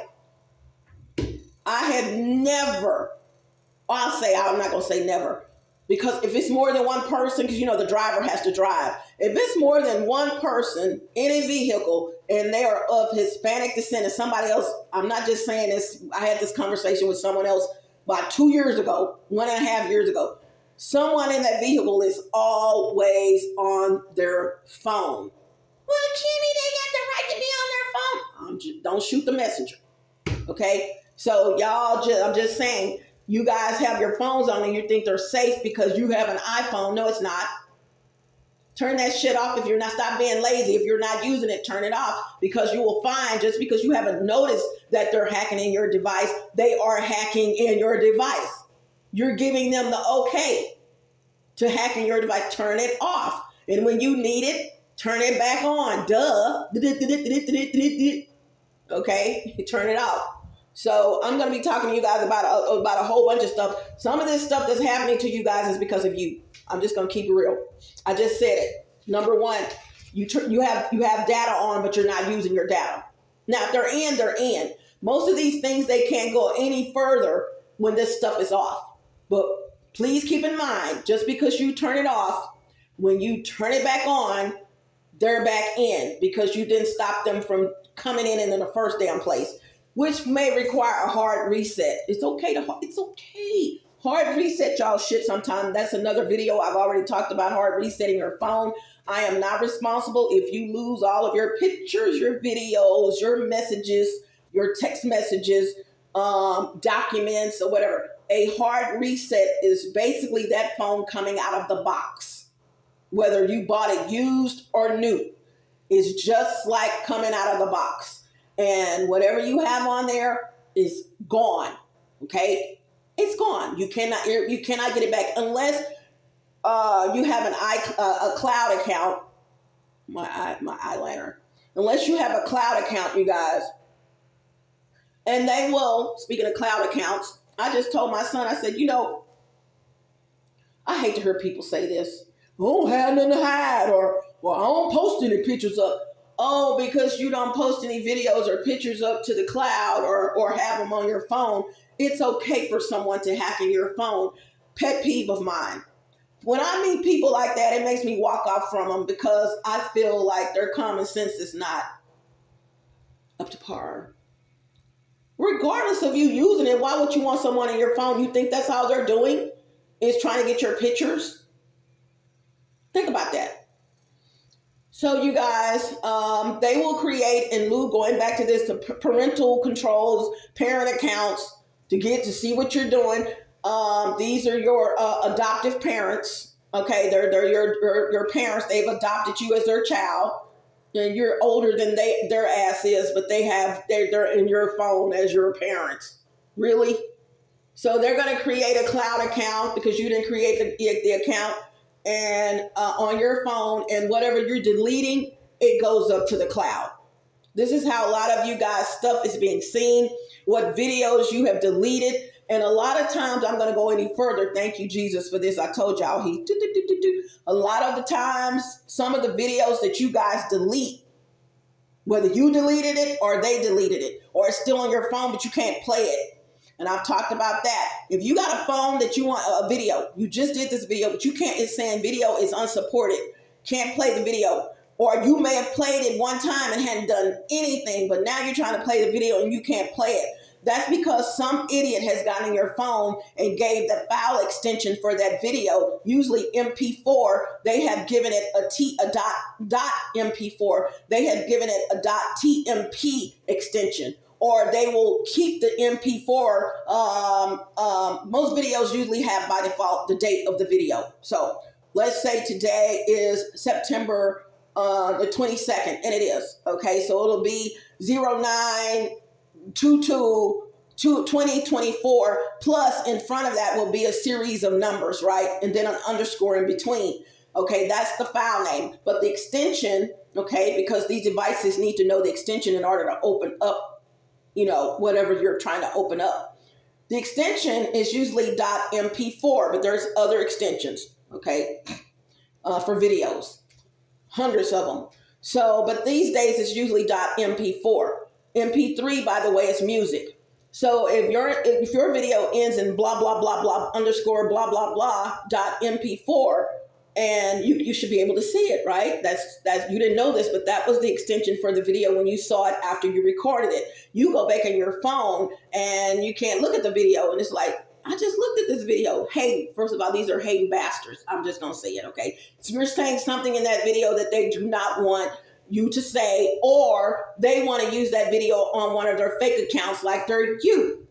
[SPEAKER 1] I have never, I'm not going to say never, because if it's more than one person, because the driver has to drive. If it's more than one person in a vehicle and they are of Hispanic descent and somebody else, I'm not just saying this, I had this conversation with someone else about 2 years ago, 1.5 years ago. Someone in that vehicle is always on their phone. Well, Kimmy, they got the right to be on their phone. Don't shoot the messenger. Okay? So I'm just saying, you guys have your phones on and you think they're safe because you have an iPhone. No, it's not. Turn that shit off if you're not. Stop being lazy. If you're not using it, turn it off, because you will find, just because you haven't noticed that they're hacking in your device, they are hacking in your device. You're giving them the okay to hack in your device. Turn it off. And when you need it, turn it back on. Duh. Okay? Turn it off. So I'm going to be talking to you guys about a whole bunch of stuff. Some of this stuff that's happening to you guys is because of you. I'm just going to keep it real. I just said it. Number one, you have data on, but you're not using your data. Now, if they're in. Most of these things, they can't go any further when this stuff is off. But please keep in mind, just because you turn it off, when you turn it back on, they're back in, because you didn't stop them from coming in the first damn place, which may require a hard reset. It's okay. Hard reset y'all shit sometime. That's another video. I've already talked about hard resetting your phone. I am not responsible if you lose all of your pictures, your videos, your messages, your text messages, documents, or whatever. A hard reset is basically that phone coming out of the box. Whether you bought it used or new, it's just like coming out of the box. And whatever you have on there is gone. Okay? It's gone. You cannot get it back unless you have a cloud account. My eyeliner. Unless you have a cloud account, you guys. And they will, speaking of cloud accounts, I just told my son, I said, I hate to hear people say this. I don't have nothing to hide, or I don't post any pictures up. Oh, because you don't post any videos or pictures up to the cloud or have them on your phone, it's okay for someone to hack in your phone. Pet peeve of mine. When I meet people like that, it makes me walk off from them, because I feel like their common sense is not up to par. regardless of you using it, why would you want someone in your phone? You think that's all they're doing is trying to get your pictures? Think about that. So you guys, they will create and move, going back to this, the parental controls, parent accounts to get to see what you're doing. These are your adoptive parents. Okay, they're your parents. They've adopted you as their child, and you're older than their ass is, but they're in your phone as your parents. Really? So they're going to create a cloud account because you didn't create the account, and on your phone, and whatever you're deleting, it goes up to the cloud. This is how a lot of you guys' stuff is being seen, what videos you have deleted. And a lot of times, I'm going to go any further. Thank you, Jesus, for this. I told y'all, a lot of the times, some of the videos that you guys delete, whether you deleted it or they deleted it, or it's still on your phone, but you can't play it. And I've talked about that. If you got a phone that you want a video, you just did this video, but you can't, it's saying video is unsupported, can't play the video. Or you may have played it one time and hadn't done anything, but now you're trying to play the video and you can't play it. That's because some idiot has gotten in your phone and gave the file extension for that video, usually MP4. They have given it a dot MP4. They have given it a .tmp extension. Or they will keep the MP4. Most videos usually have by default the date of the video. So let's say today is September the 22nd, and it is. Okay, so it'll be 09/22/2024, plus in front of that will be a series of numbers, right? And then an underscore in between. Okay, that's the file name. But the extension, okay, because these devices need to know the extension in order to open up, whatever you're trying to open up. The extension is usually .mp4, but there's other extensions, okay, for videos, hundreds of them. So, but these days it's usually .mp4. MP3, by the way, is music. So if your video ends in blah, blah, blah, blah, underscore, blah, blah, blah, .mp4, and you should be able to see it, right? That's you didn't know this, but that was the extension for the video when you saw it after you recorded it. You go back on your phone and you can't look at the video, and it's like, I just looked at this video. Hey, first of all, these are hating bastards. I'm just gonna say it, okay? So you're saying something in that video that they do not want you to say, or they want to use that video on one of their fake accounts like they're you.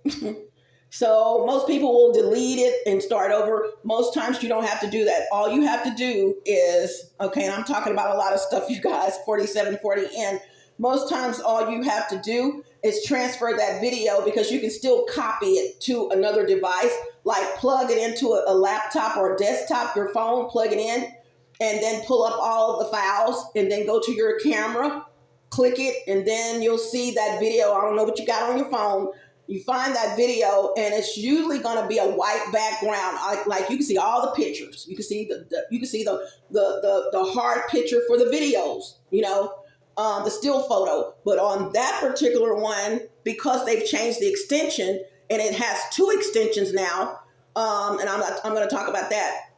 [SPEAKER 1] Ding. So most people will delete it and start over. Most times you don't have to do that. All you have to do is, okay, and I'm talking about a lot of stuff, you guys, 4740N. Most times all you have to do is transfer that video, because you can still copy it to another device, like plug it into a laptop or a desktop, your phone, plug it in, and then pull up all of the files, and then go to your camera, click it, and then you'll see that video. I don't know what you got on your phone. You find that video, and it's usually going to be a white background. Like you can see all the pictures. You can see the hard picture for the videos. The still photo. But on that particular one, because they've changed the extension, and it has two extensions now, and I'm going to talk about that.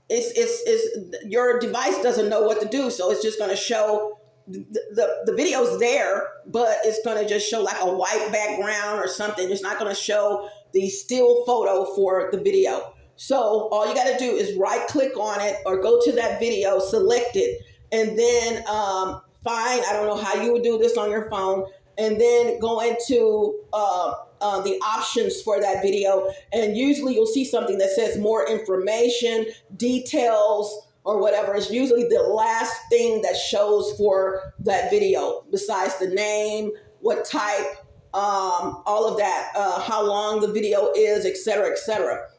[SPEAKER 1] It's your device doesn't know what to do, so it's just going to show. The video's there, but it's going to just show like a white background or something. It's not going to show the still photo for the video. So all you got to do is right click on it or go to that video, select it, and then find, I don't know how you would do this on your phone, and then go into the options for that video. And usually you'll see something that says more information, details, or whatever. Is usually the last thing that shows for that video, besides the name, what type, all of that, how long the video is, etc., etc.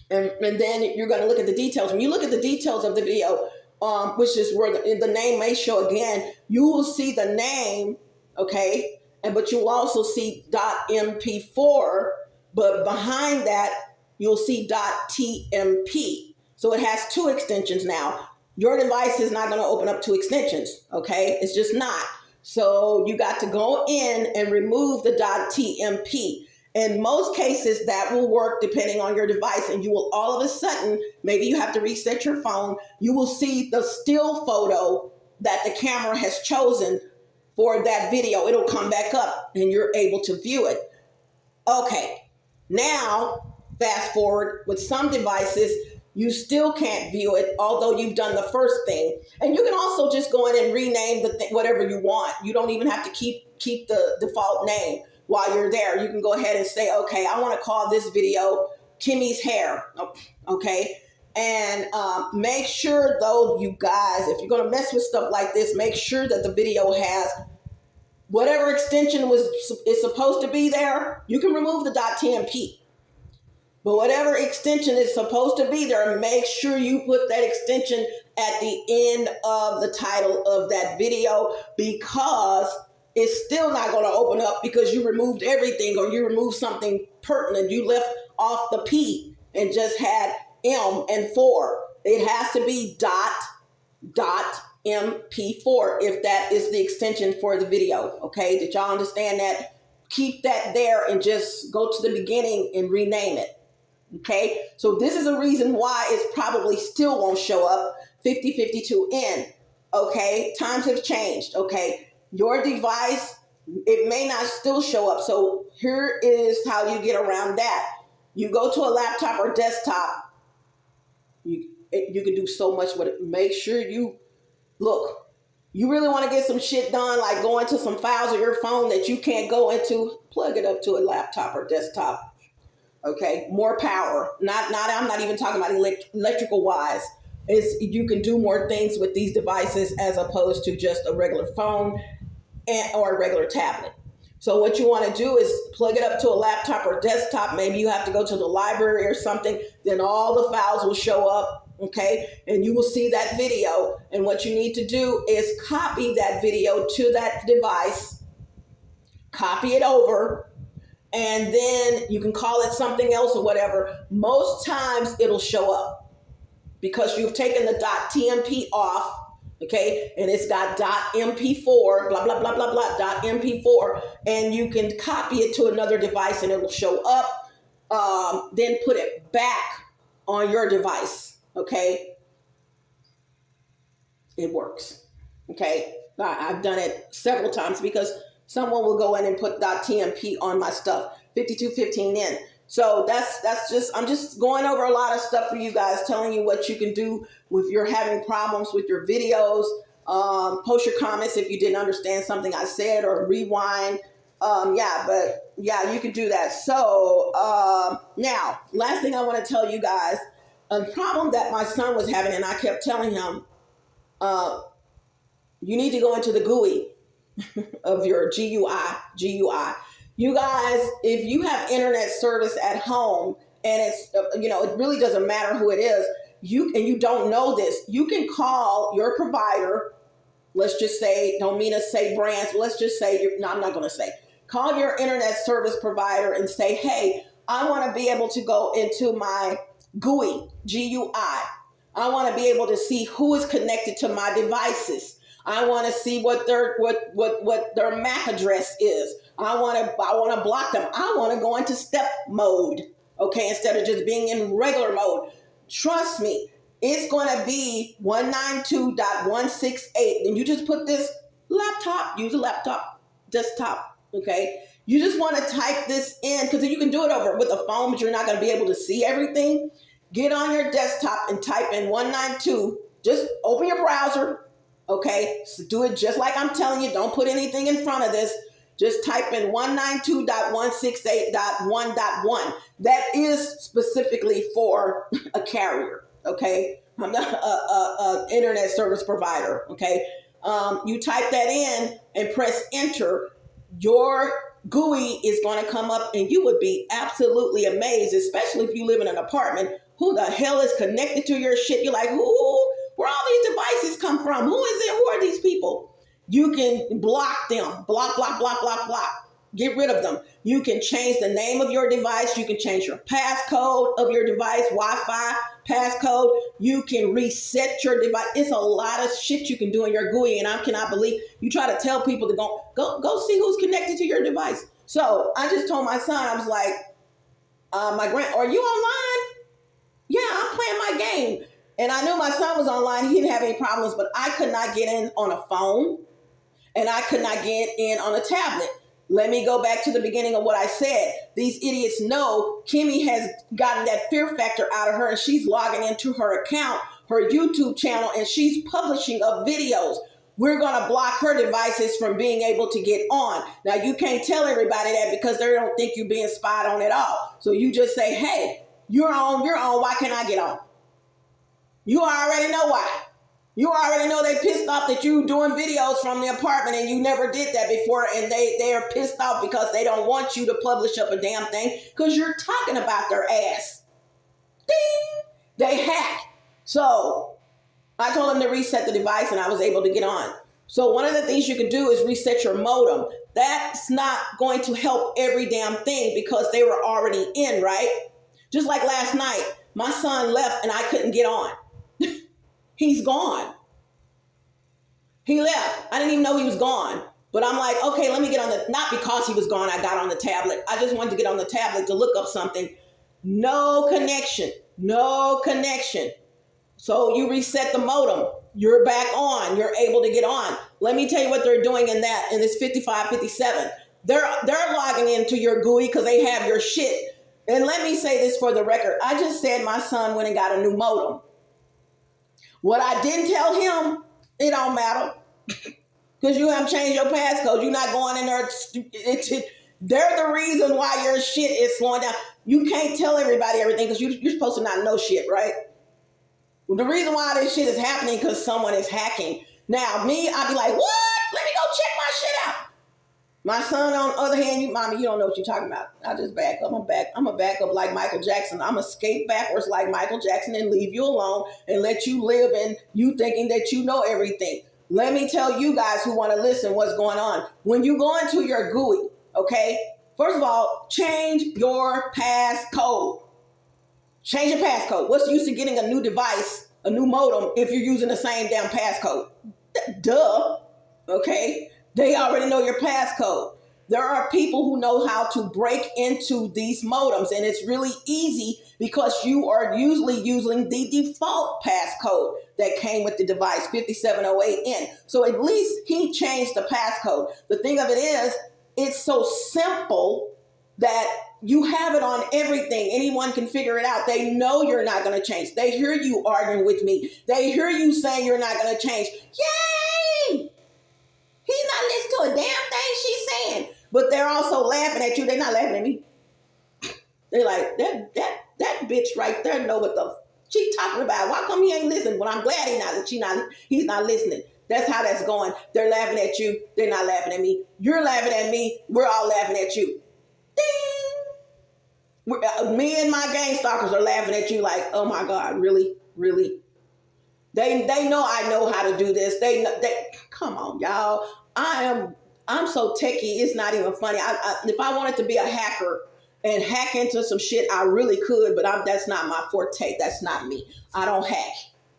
[SPEAKER 1] And then you're going to look at the details. When you look at the details of the video, which is where the name may show again, you will see the name, okay, but you will also see .mp4, but behind that you'll see .tmp. So it has two extensions now. Your device is not going to open up two extensions, okay? It's just not. So you got to go in and remove the .tmp. In most cases, that will work depending on your device, and you will all of a sudden, maybe you have to reset your phone, you will see the still photo that the camera has chosen for that video. It'll come back up and you're able to view it. Okay, now fast forward, with some devices, you still can't view it, although you've done the first thing. And you can also just go in and rename whatever you want. You don't even have to keep the default name while you're there. You can go ahead and say, okay, I want to call this video Kimmy's Hair. Okay. And make sure, though, you guys, if you're going to mess with stuff like this, make sure that the video has whatever extension is supposed to be there. You can remove the .tmp. But whatever extension is supposed to be there, make sure you put that extension at the end of the title of that video, because it's still not going to open up because you removed everything, or you removed something pertinent. You left off the P and just had M and 4. It has to be .mp4 if that is the extension for the video. Okay, did y'all understand that? Keep that there and just go to the beginning and rename it. Okay, so this is a reason why it probably still won't show up 5052N. Okay, times have changed. Okay, your device, it may not still show up. So here is how you get around that. You go to a laptop or desktop. You can do so much with it. Make sure you look. You really want to get some shit done, like go into some files on your phone that you can't go into. Plug it up to a laptop or desktop. Okay, more power. I'm not even talking about electrical wise. You can do more things with these devices as opposed to just a regular phone or a regular tablet. So what you want to do is plug it up to a laptop or desktop. Maybe you have to go to the library or something. Then all the files will show up. Okay, and you will see that video. And what you need to do is copy that video to that device, copy it over, and then you can call it something else or whatever. Most times it'll show up because you've taken the .tmp off, okay? And it's got .mp4, blah, blah, blah, blah, blah, .mp4, and you can copy it to another device and it'll show up. Then put it back on your device, okay? It works, okay? I've done it several times because someone will go in and put .tmp on my stuff, 5215N. So that's just, I'm just going over a lot of stuff for you guys, telling you what you can do if you're having problems with your videos. Post your comments if you didn't understand something I said, or rewind. You can do that. So now, last thing I want to tell you guys, a problem that my son was having, and I kept telling him, you need to go into the GUI of your GUI. You guys, if you have internet service at home, and it's, it really doesn't matter who it is, you don't know this, you can call your provider. Let's just say, don't mean to say brands, but let's just say, I'm not going to say. Call your internet service provider and say, hey, I want to be able to go into my GUI. I want to be able to see who is connected to my devices. I want to see what their MAC address is. I want to block them. I want to go into step mode, okay, instead of just being in regular mode. Trust me, it's going to be 192.168. And you just put this laptop, use a laptop, desktop, okay? You just want to type this in, because you can do it over with a phone, but you're not going to be able to see everything. Get on your desktop and type in 192. Just open your browser. Okay, so do it just like I'm telling you. Don't put anything in front of this. Just type in 192.168.1.1. That is specifically for a carrier, okay? I'm not a internet service provider, okay? You type that in and press enter. Your GUI is going to come up, and you would be absolutely amazed, especially if you live in an apartment. Who the hell is connected to your shit? You're like, where all these devices come from? Who is it? Who are these people? You can block them. Block. Get rid of them. You can change the name of your device. You can change your passcode of your device, Wi-Fi passcode. You can reset your device. It's a lot of shit you can do in your GUI, and I cannot believe you try to tell people to go see who's connected to your device. So I just told my son, I was like, are you online? Yeah, I'm playing my game. And I knew my son was online. He didn't have any problems, but I could not get in on a phone. and I could not get in on a tablet. Let me go back to the beginning of what I said. These idiots know Kimmy has gotten that fear factor out of her, and she's logging into her account, her YouTube channel, and she's publishing up videos. We're going to block her devices from being able to get on. Now, you can't tell everybody that because they don't think you're being spied on at all. So you just say, hey, you're on, why can't I get on? You already know why. You already know they pissed off that you doing videos from the apartment and you never did that before, and they are pissed off because they don't want you to publish up a damn thing because you're talking about their ass. Ding! They hack. So I told them to reset the device and I was able to get on. So one of the things you can do is reset your modem. That's not going to help every damn thing because they were already in, right? Just like last night, my son left and I couldn't get on. He's gone. He left. I didn't even know he was gone. But I'm like, okay, let me get on the, not because he was gone, I got on the tablet. I just wanted to get on the tablet to look up something. No connection. No connection. So you reset the modem. You're back on. You're able to get on. Let me tell you what they're doing in this 5557. They're logging into your GUI because they have your shit. And let me say this for the record. I just said my son went and got a new modem. What I didn't tell him, it don't matter. Because you haven't changed your passcode. You're not going in there. They're the reason why your shit is slowing down. You can't tell everybody everything because you're supposed to not know shit, right? The reason why this shit is happening because someone is hacking. Now, me, I'd be like, what? Let me go check my shit out. My son, on the other hand, mommy, you don't know what you're talking about. I just back up. I'm a back up like Michael Jackson. I'm a skate backwards like Michael Jackson and leave you alone and let you live in you thinking that you know everything. Let me tell you guys who want to listen what's going on. When you go into your GUI, okay, first of all, change your passcode. Change your passcode. What's the use of getting a new device, a new modem, if you're using the same damn passcode? Duh. Okay? They already know your passcode. There are people who know how to break into these modems, and it's really easy because you are usually using the default passcode that came with the device, 5708N. So at least he changed the passcode. The thing of it is, it's so simple that you have it on everything. Anyone can figure it out. They know you're not going to change. They hear you arguing with me. They hear you saying you're not going to change. Yay! He's not listening to a damn thing she's saying. But they're also laughing at you. They're not laughing at me. They're like, that bitch right there know what the she talking about. Why come he ain't listening? Well, I'm glad he's not listening. That's how that's going. They're laughing at you. They're not laughing at me. You're laughing at me. We're all laughing at you. Ding! Me and my gang stalkers are laughing at you like, oh my God, really? Really? They know I know how to do this. They come on, y'all. I'm so techie. It's not even funny. If I wanted to be a hacker and hack into some shit, I really could, but that's not my forte. That's not me. I don't hack.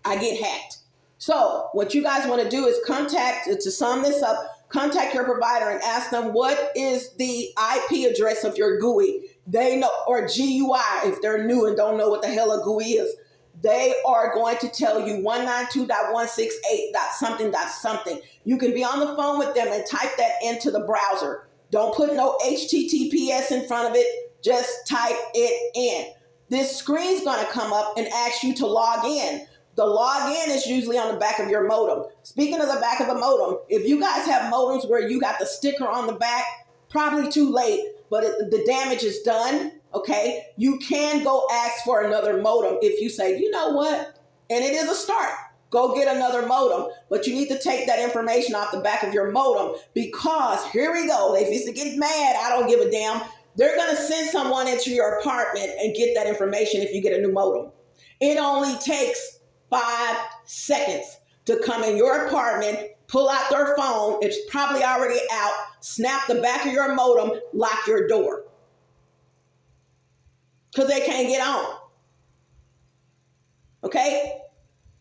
[SPEAKER 1] I get hacked. So what you guys want to do is to sum this up, contact your provider and ask them what is the IP address of your GUI. They know, or GUI if they're new and don't know what the hell a GUI is. They are going to tell you 192.168.something.something. You can be on the phone with them and type that into the browser. Don't put no HTTPS in front of it. Just type it in. This screen's going to come up and ask you to log in. The login is usually on the back of your modem. Speaking of the back of the modem, if you guys have modems where you got the sticker on the back, probably too late, but the damage is done. Okay, you can go ask for another modem if you say, you know what, and it is a start. Go get another modem, but you need to take that information off the back of your modem because here we go. If it's to get mad, I don't give a damn. They're going to send someone into your apartment and get that information if you get a new modem. It only takes 5 seconds to come in your apartment, pull out their phone. It's probably already out. Snap the back of your modem, lock your door. Because they can't get on. Okay?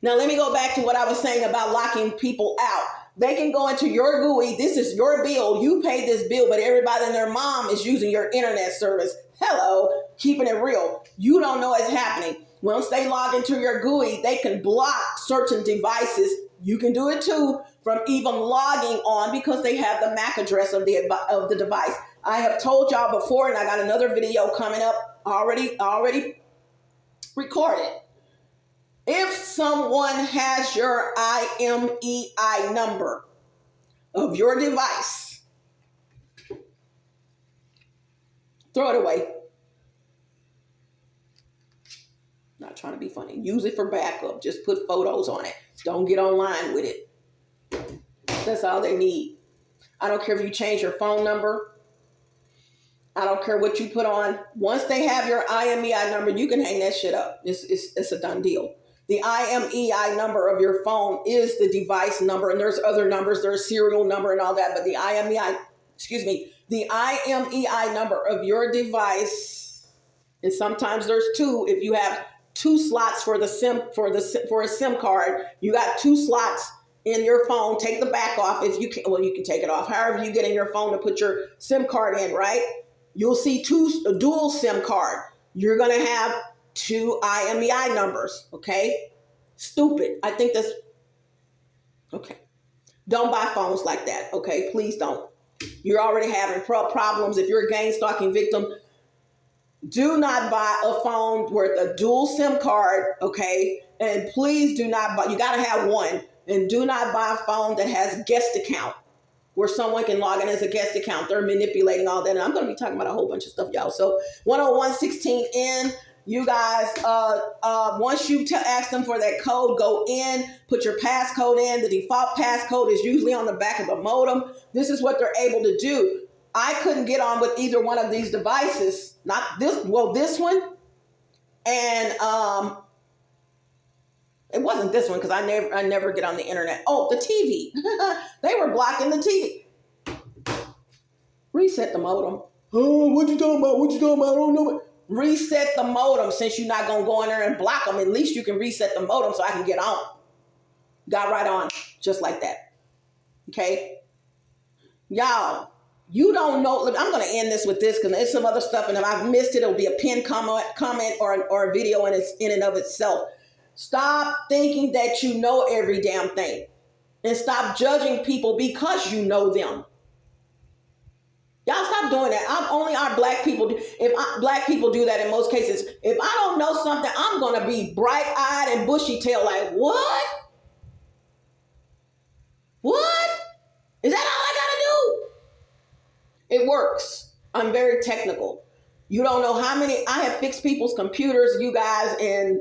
[SPEAKER 1] Now let me go back to what I was saying about locking people out. They can go into your GUI. This is your bill. You pay this bill, but everybody and their mom is using your internet service. Hello, keeping it real. You don't know what's happening. Once they log into your GUI, they can block certain devices You can do it too from even logging on because they have the MAC address of the device. I have told y'all before, and I got another video coming up already recorded. If someone has your IMEI number of your device, throw it away. Not trying to be funny. Use it for backup. Just put photos on it. Don't get online with it. That's all they need. I don't care if you change your phone number. I don't care what you put on. Once they have your IMEI number, you can hang that shit up. It's a done deal. The IMEI number of your phone is the device number, and there's other numbers. There's serial number and all that, but the IMEI number of your device, and sometimes there's two. If you have two slots for a SIM card, you got two slots in your phone. Take the back off if you can. Well, you can take it off. However you get in your phone to put your SIM card in, right? You'll see a dual SIM card. You're going to have two IMEI numbers, okay? Stupid. I think that's, okay. Don't buy phones like that, okay? Please don't. You're already having problems. If you're a gang stalking victim, do not buy a phone with a dual SIM card, okay? And please do not buy, you got to have one. And do not buy a phone that has guest account, where someone can log in as a guest account. They're manipulating all that. And I'm going to be talking about a whole bunch of stuff, y'all. So 10116N, you guys, once you ask them for that code, go in, put your passcode in. The default passcode is usually on the back of the modem. This is what they're able to do. I couldn't get on with either one of these devices. Not this, well, this one. And it wasn't this one because I never get on the internet. Oh, the TV. They were blocking the TV. Reset the modem. Oh, what you talking about? What you talking about? I don't know. Reset the modem. Since you're not going to go in there and block them, at least you can reset the modem so I can get on. Got right on. Just like that. Okay? Y'all, you don't know. Look, I'm going to end this with this because there's some other stuff, and if I've missed it, it'll be a pinned comment or a video in and of itself. Stop thinking that you know every damn thing, and stop judging people because you know them. Y'all stop doing that. Only our black people do. Black people do that in most cases. If I don't know something, I'm going to be bright-eyed and bushy-tailed like, what? What? Is that all I got to do? It works. I'm very technical. You don't know how many, I have fixed people's computers, you guys, and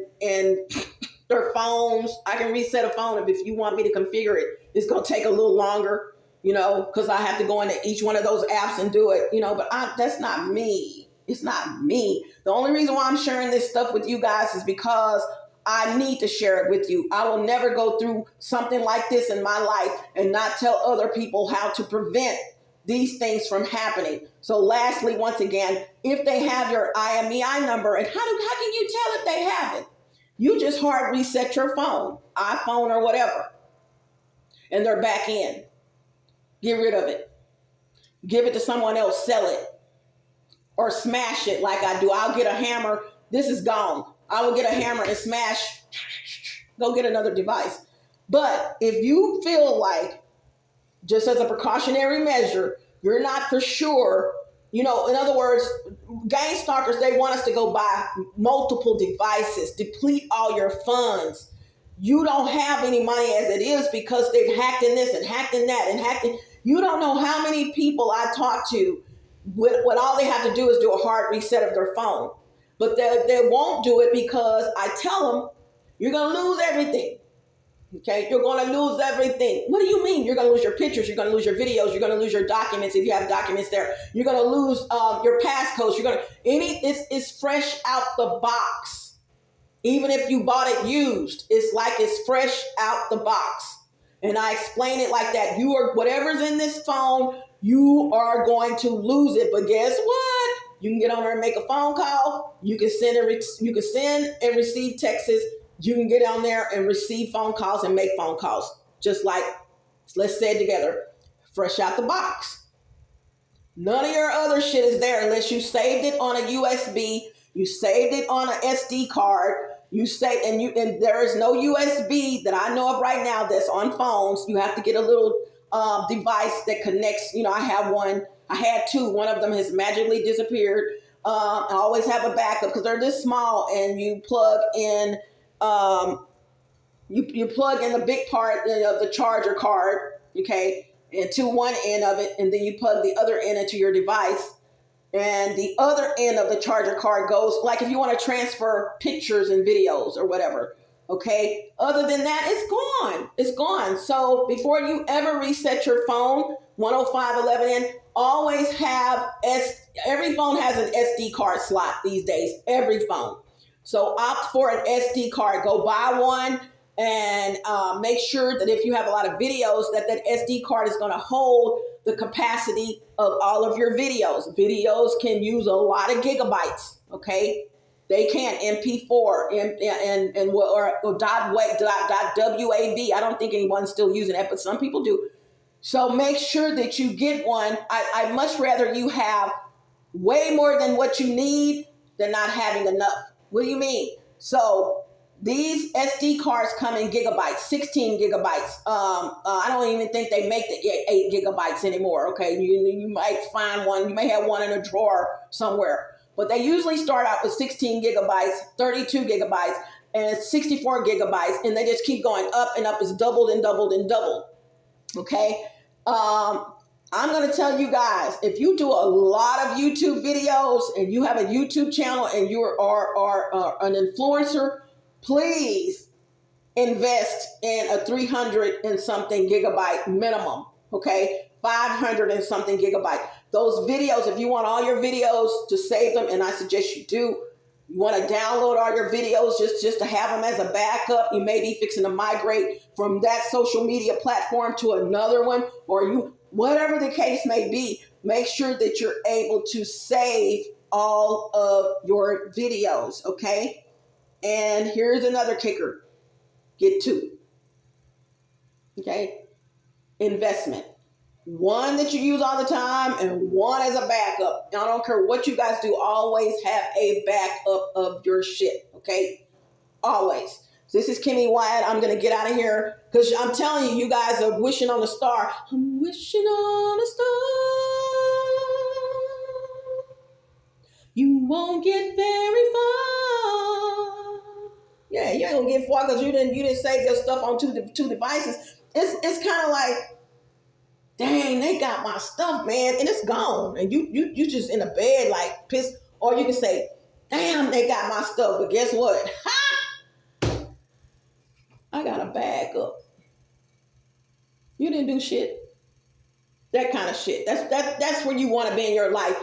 [SPEAKER 1] their phones. I can reset a phone if you want me to configure it. It's going to take a little longer, because I have to go into each one of those apps and do it, but that's not me. It's not me. The only reason why I'm sharing this stuff with you guys is because I need to share it with you. I will never go through something like this in my life and not tell other people how to prevent these things from happening. So lastly, once again, if they have your IMEI number, and how can you tell if they have it? You just hard reset your phone, iPhone or whatever, and they're back in. Get rid of it. Give it to someone else, sell it, or smash it like I do. I'll get a hammer. This is gone. I will get a hammer and smash, go get another device. But if you feel like, just as a precautionary measure, you're not for sure, in other words, gang stalkers, they want us to go buy multiple devices, deplete all your funds. You don't have any money as it is because they've hacked in this and hacked in that and hacked in. You don't know how many people I talk to, what all they have to do is do a hard reset of their phone. But they won't do it because I tell them, you're going to lose everything. Okay, you're going to lose everything. What do you mean? You're going to lose your pictures. You're going to lose your videos. You're going to lose your documents if you have documents there. You're going to lose your passcodes. It's fresh out the box. Even if you bought it used, it's like it's fresh out the box. And I explain it like that. Whatever's in this phone, you are going to lose it. But guess what? You can get on there and make a phone call. You can send and receive texts. You can get on there and receive phone calls and make phone calls. Just like, let's say it together, fresh out the box. None of your other shit is there unless you saved it on a USB, you saved it on an SD card, You say, and there is no USB that I know of right now that's on phones. You have to get a little device that connects. I have one. I had two. One of them has magically disappeared. I always have a backup because they're this small, and you plug in. You plug in the big part of the charger card, okay, into one end of it, and then you plug the other end into your device. And the other end of the charger card goes, like if you want to transfer pictures and videos or whatever, okay? Other than that, it's gone. It's gone. So before you ever reset your phone, 105.11n, always have, every phone has an SD card slot these days, every phone. So opt for an SD card. Go buy one and make sure that if you have a lot of videos, that SD card is going to hold the capacity of all of your videos. Videos can use a lot of gigabytes, okay? They can MP4 or .wav. I don't think anyone's still using that, but some people do. So make sure that you get one. I'd much rather you have way more than what you need than not having enough. What do you mean? So these SD cards come in gigabytes, 16 gigabytes. I don't even think they make the 8 gigabytes anymore, okay? You might find one. You may have one in a drawer somewhere. But they usually start out with 16 gigabytes, 32 gigabytes, and 64 gigabytes. And they just keep going up and up. It's doubled and doubled and doubled, okay? I'm going to tell you guys, if you do a lot of YouTube videos and you have a YouTube channel and you are an influencer, please invest in a 300 and something gigabyte minimum, okay? 500 and something gigabyte. Those videos, if you want all your videos to save them, and I suggest you do, you want to download all your videos just to have them as a backup. You may be fixing to migrate from that social media platform to another one, or whatever the case may be, make sure that you're able to save all of your videos, okay? And here's another kicker. Get two. Okay? Investment. One that you use all the time and one as a backup. I don't care what you guys do. Always have a backup of your shit. Okay? Always. So this is Kimmy Wyatt. I'm going to get out of here because I'm telling you, you guys are wishing on a star. I'm wishing on a star. You won't get very far. Yeah, you ain't gonna get far because you didn't save your stuff on two devices. It's kind of like, dang, they got my stuff, man, and it's gone, and you just in a bed like pissed. Or you can say, damn, they got my stuff, but guess what? Ha! I got a backup. You didn't do shit. That kind of shit. That's where you want to be in your life,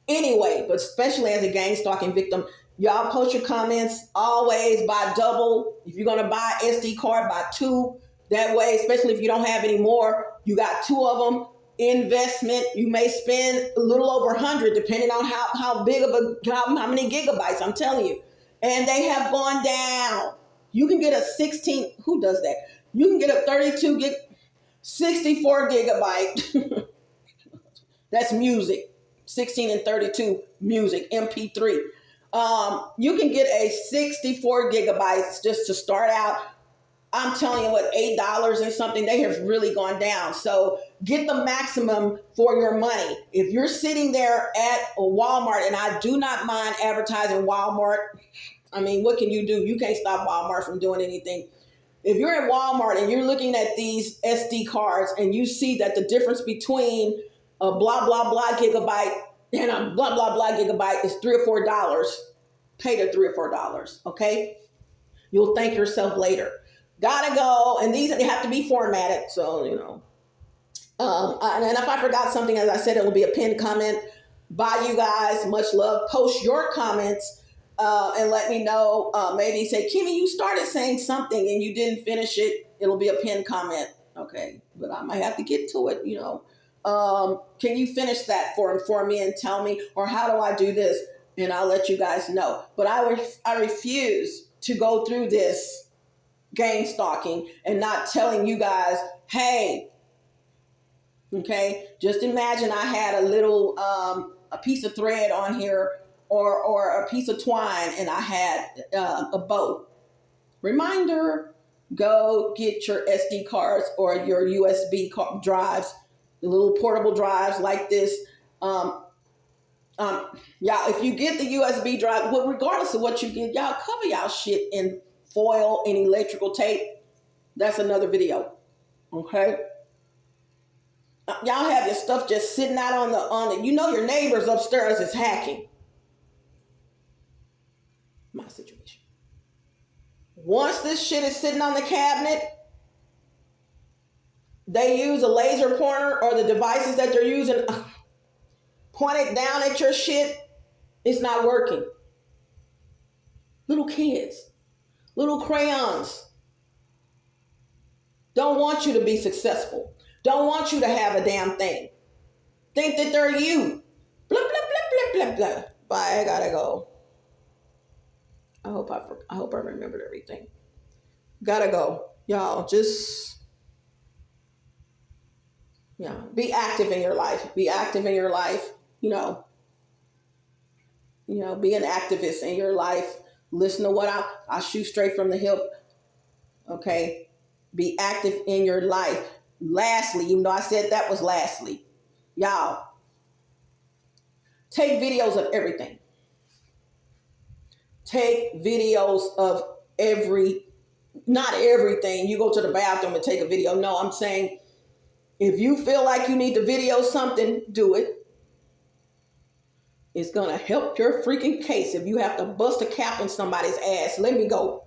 [SPEAKER 1] anyway. But especially as a gang stalking victim. Y'all post your comments, always buy double. If you're going to buy SD card, buy two. That way, especially if you don't have any more, you got two of them. Investment, you may spend a little over 100, depending on how big of how many gigabytes, I'm telling you. And they have gone down. You can get a 16, who does that? You can get a 64 gigabyte. That's music. 16 and 32 music, MP3. You can get a 64 gigabytes just to start out. I'm telling you what, $8 and something, they have really gone down. So get the maximum for your money. If you're sitting there at a Walmart, and I do not mind advertising Walmart. I mean, what can you do? You can't stop Walmart from doing anything. If you're at Walmart and you're looking at these SD cards and you see that the difference between a blah, blah, blah gigabyte and a blah, blah, blah gigabyte is $3 or $4, pay the $3 or $4, okay? You'll thank yourself later. Gotta go, and these, they have to be formatted, so, you know. And if I forgot something, as I said, it will be a pinned comment. Bye, you guys. Much love. Post your comments and let me know. Maybe say, Kimmy, you started saying something and you didn't finish it. It'll be a pinned comment. Okay, but I might have to get to it, you know. Can you finish that for me and tell me, or how do I do this? And I'll let you guys know. But I refuse to go through this gang stalking and not telling you guys, hey, okay, just imagine I had a little a piece of thread on here or a piece of twine and I had a bow. Reminder, go get your SD cards or your USB drives, the little portable drives like this. Y'all, if you get the USB drive, well, regardless of what you get, y'all cover y'all shit in foil and electrical tape. That's another video. Okay. Y'all have your stuff just sitting out on the, you know, your neighbors upstairs is hacking. My situation. Once this shit is sitting on the cabinet, they use a laser pointer or the devices that they're using, point it down at your shit. It's not working. Little kids, little crayons, don't want you to be successful. Don't want you to have a damn thing. Think that they're you. Blah, blah, blah, blah, blah, blah. Bye, I gotta go. I hope I remembered everything. Gotta go. Y'all, just, be active in your life. Be active in your life. Be an activist in your life. Listen to what I shoot straight from the hip. Okay. Be active in your life. Lastly, even though I said that was lastly, y'all, take videos of everything. Take videos of not everything. You go to the bathroom and take a video. No, I'm saying if you feel like you need to video something, do it. It's going to help your freaking case. If you have to bust a cap in somebody's ass, let me go.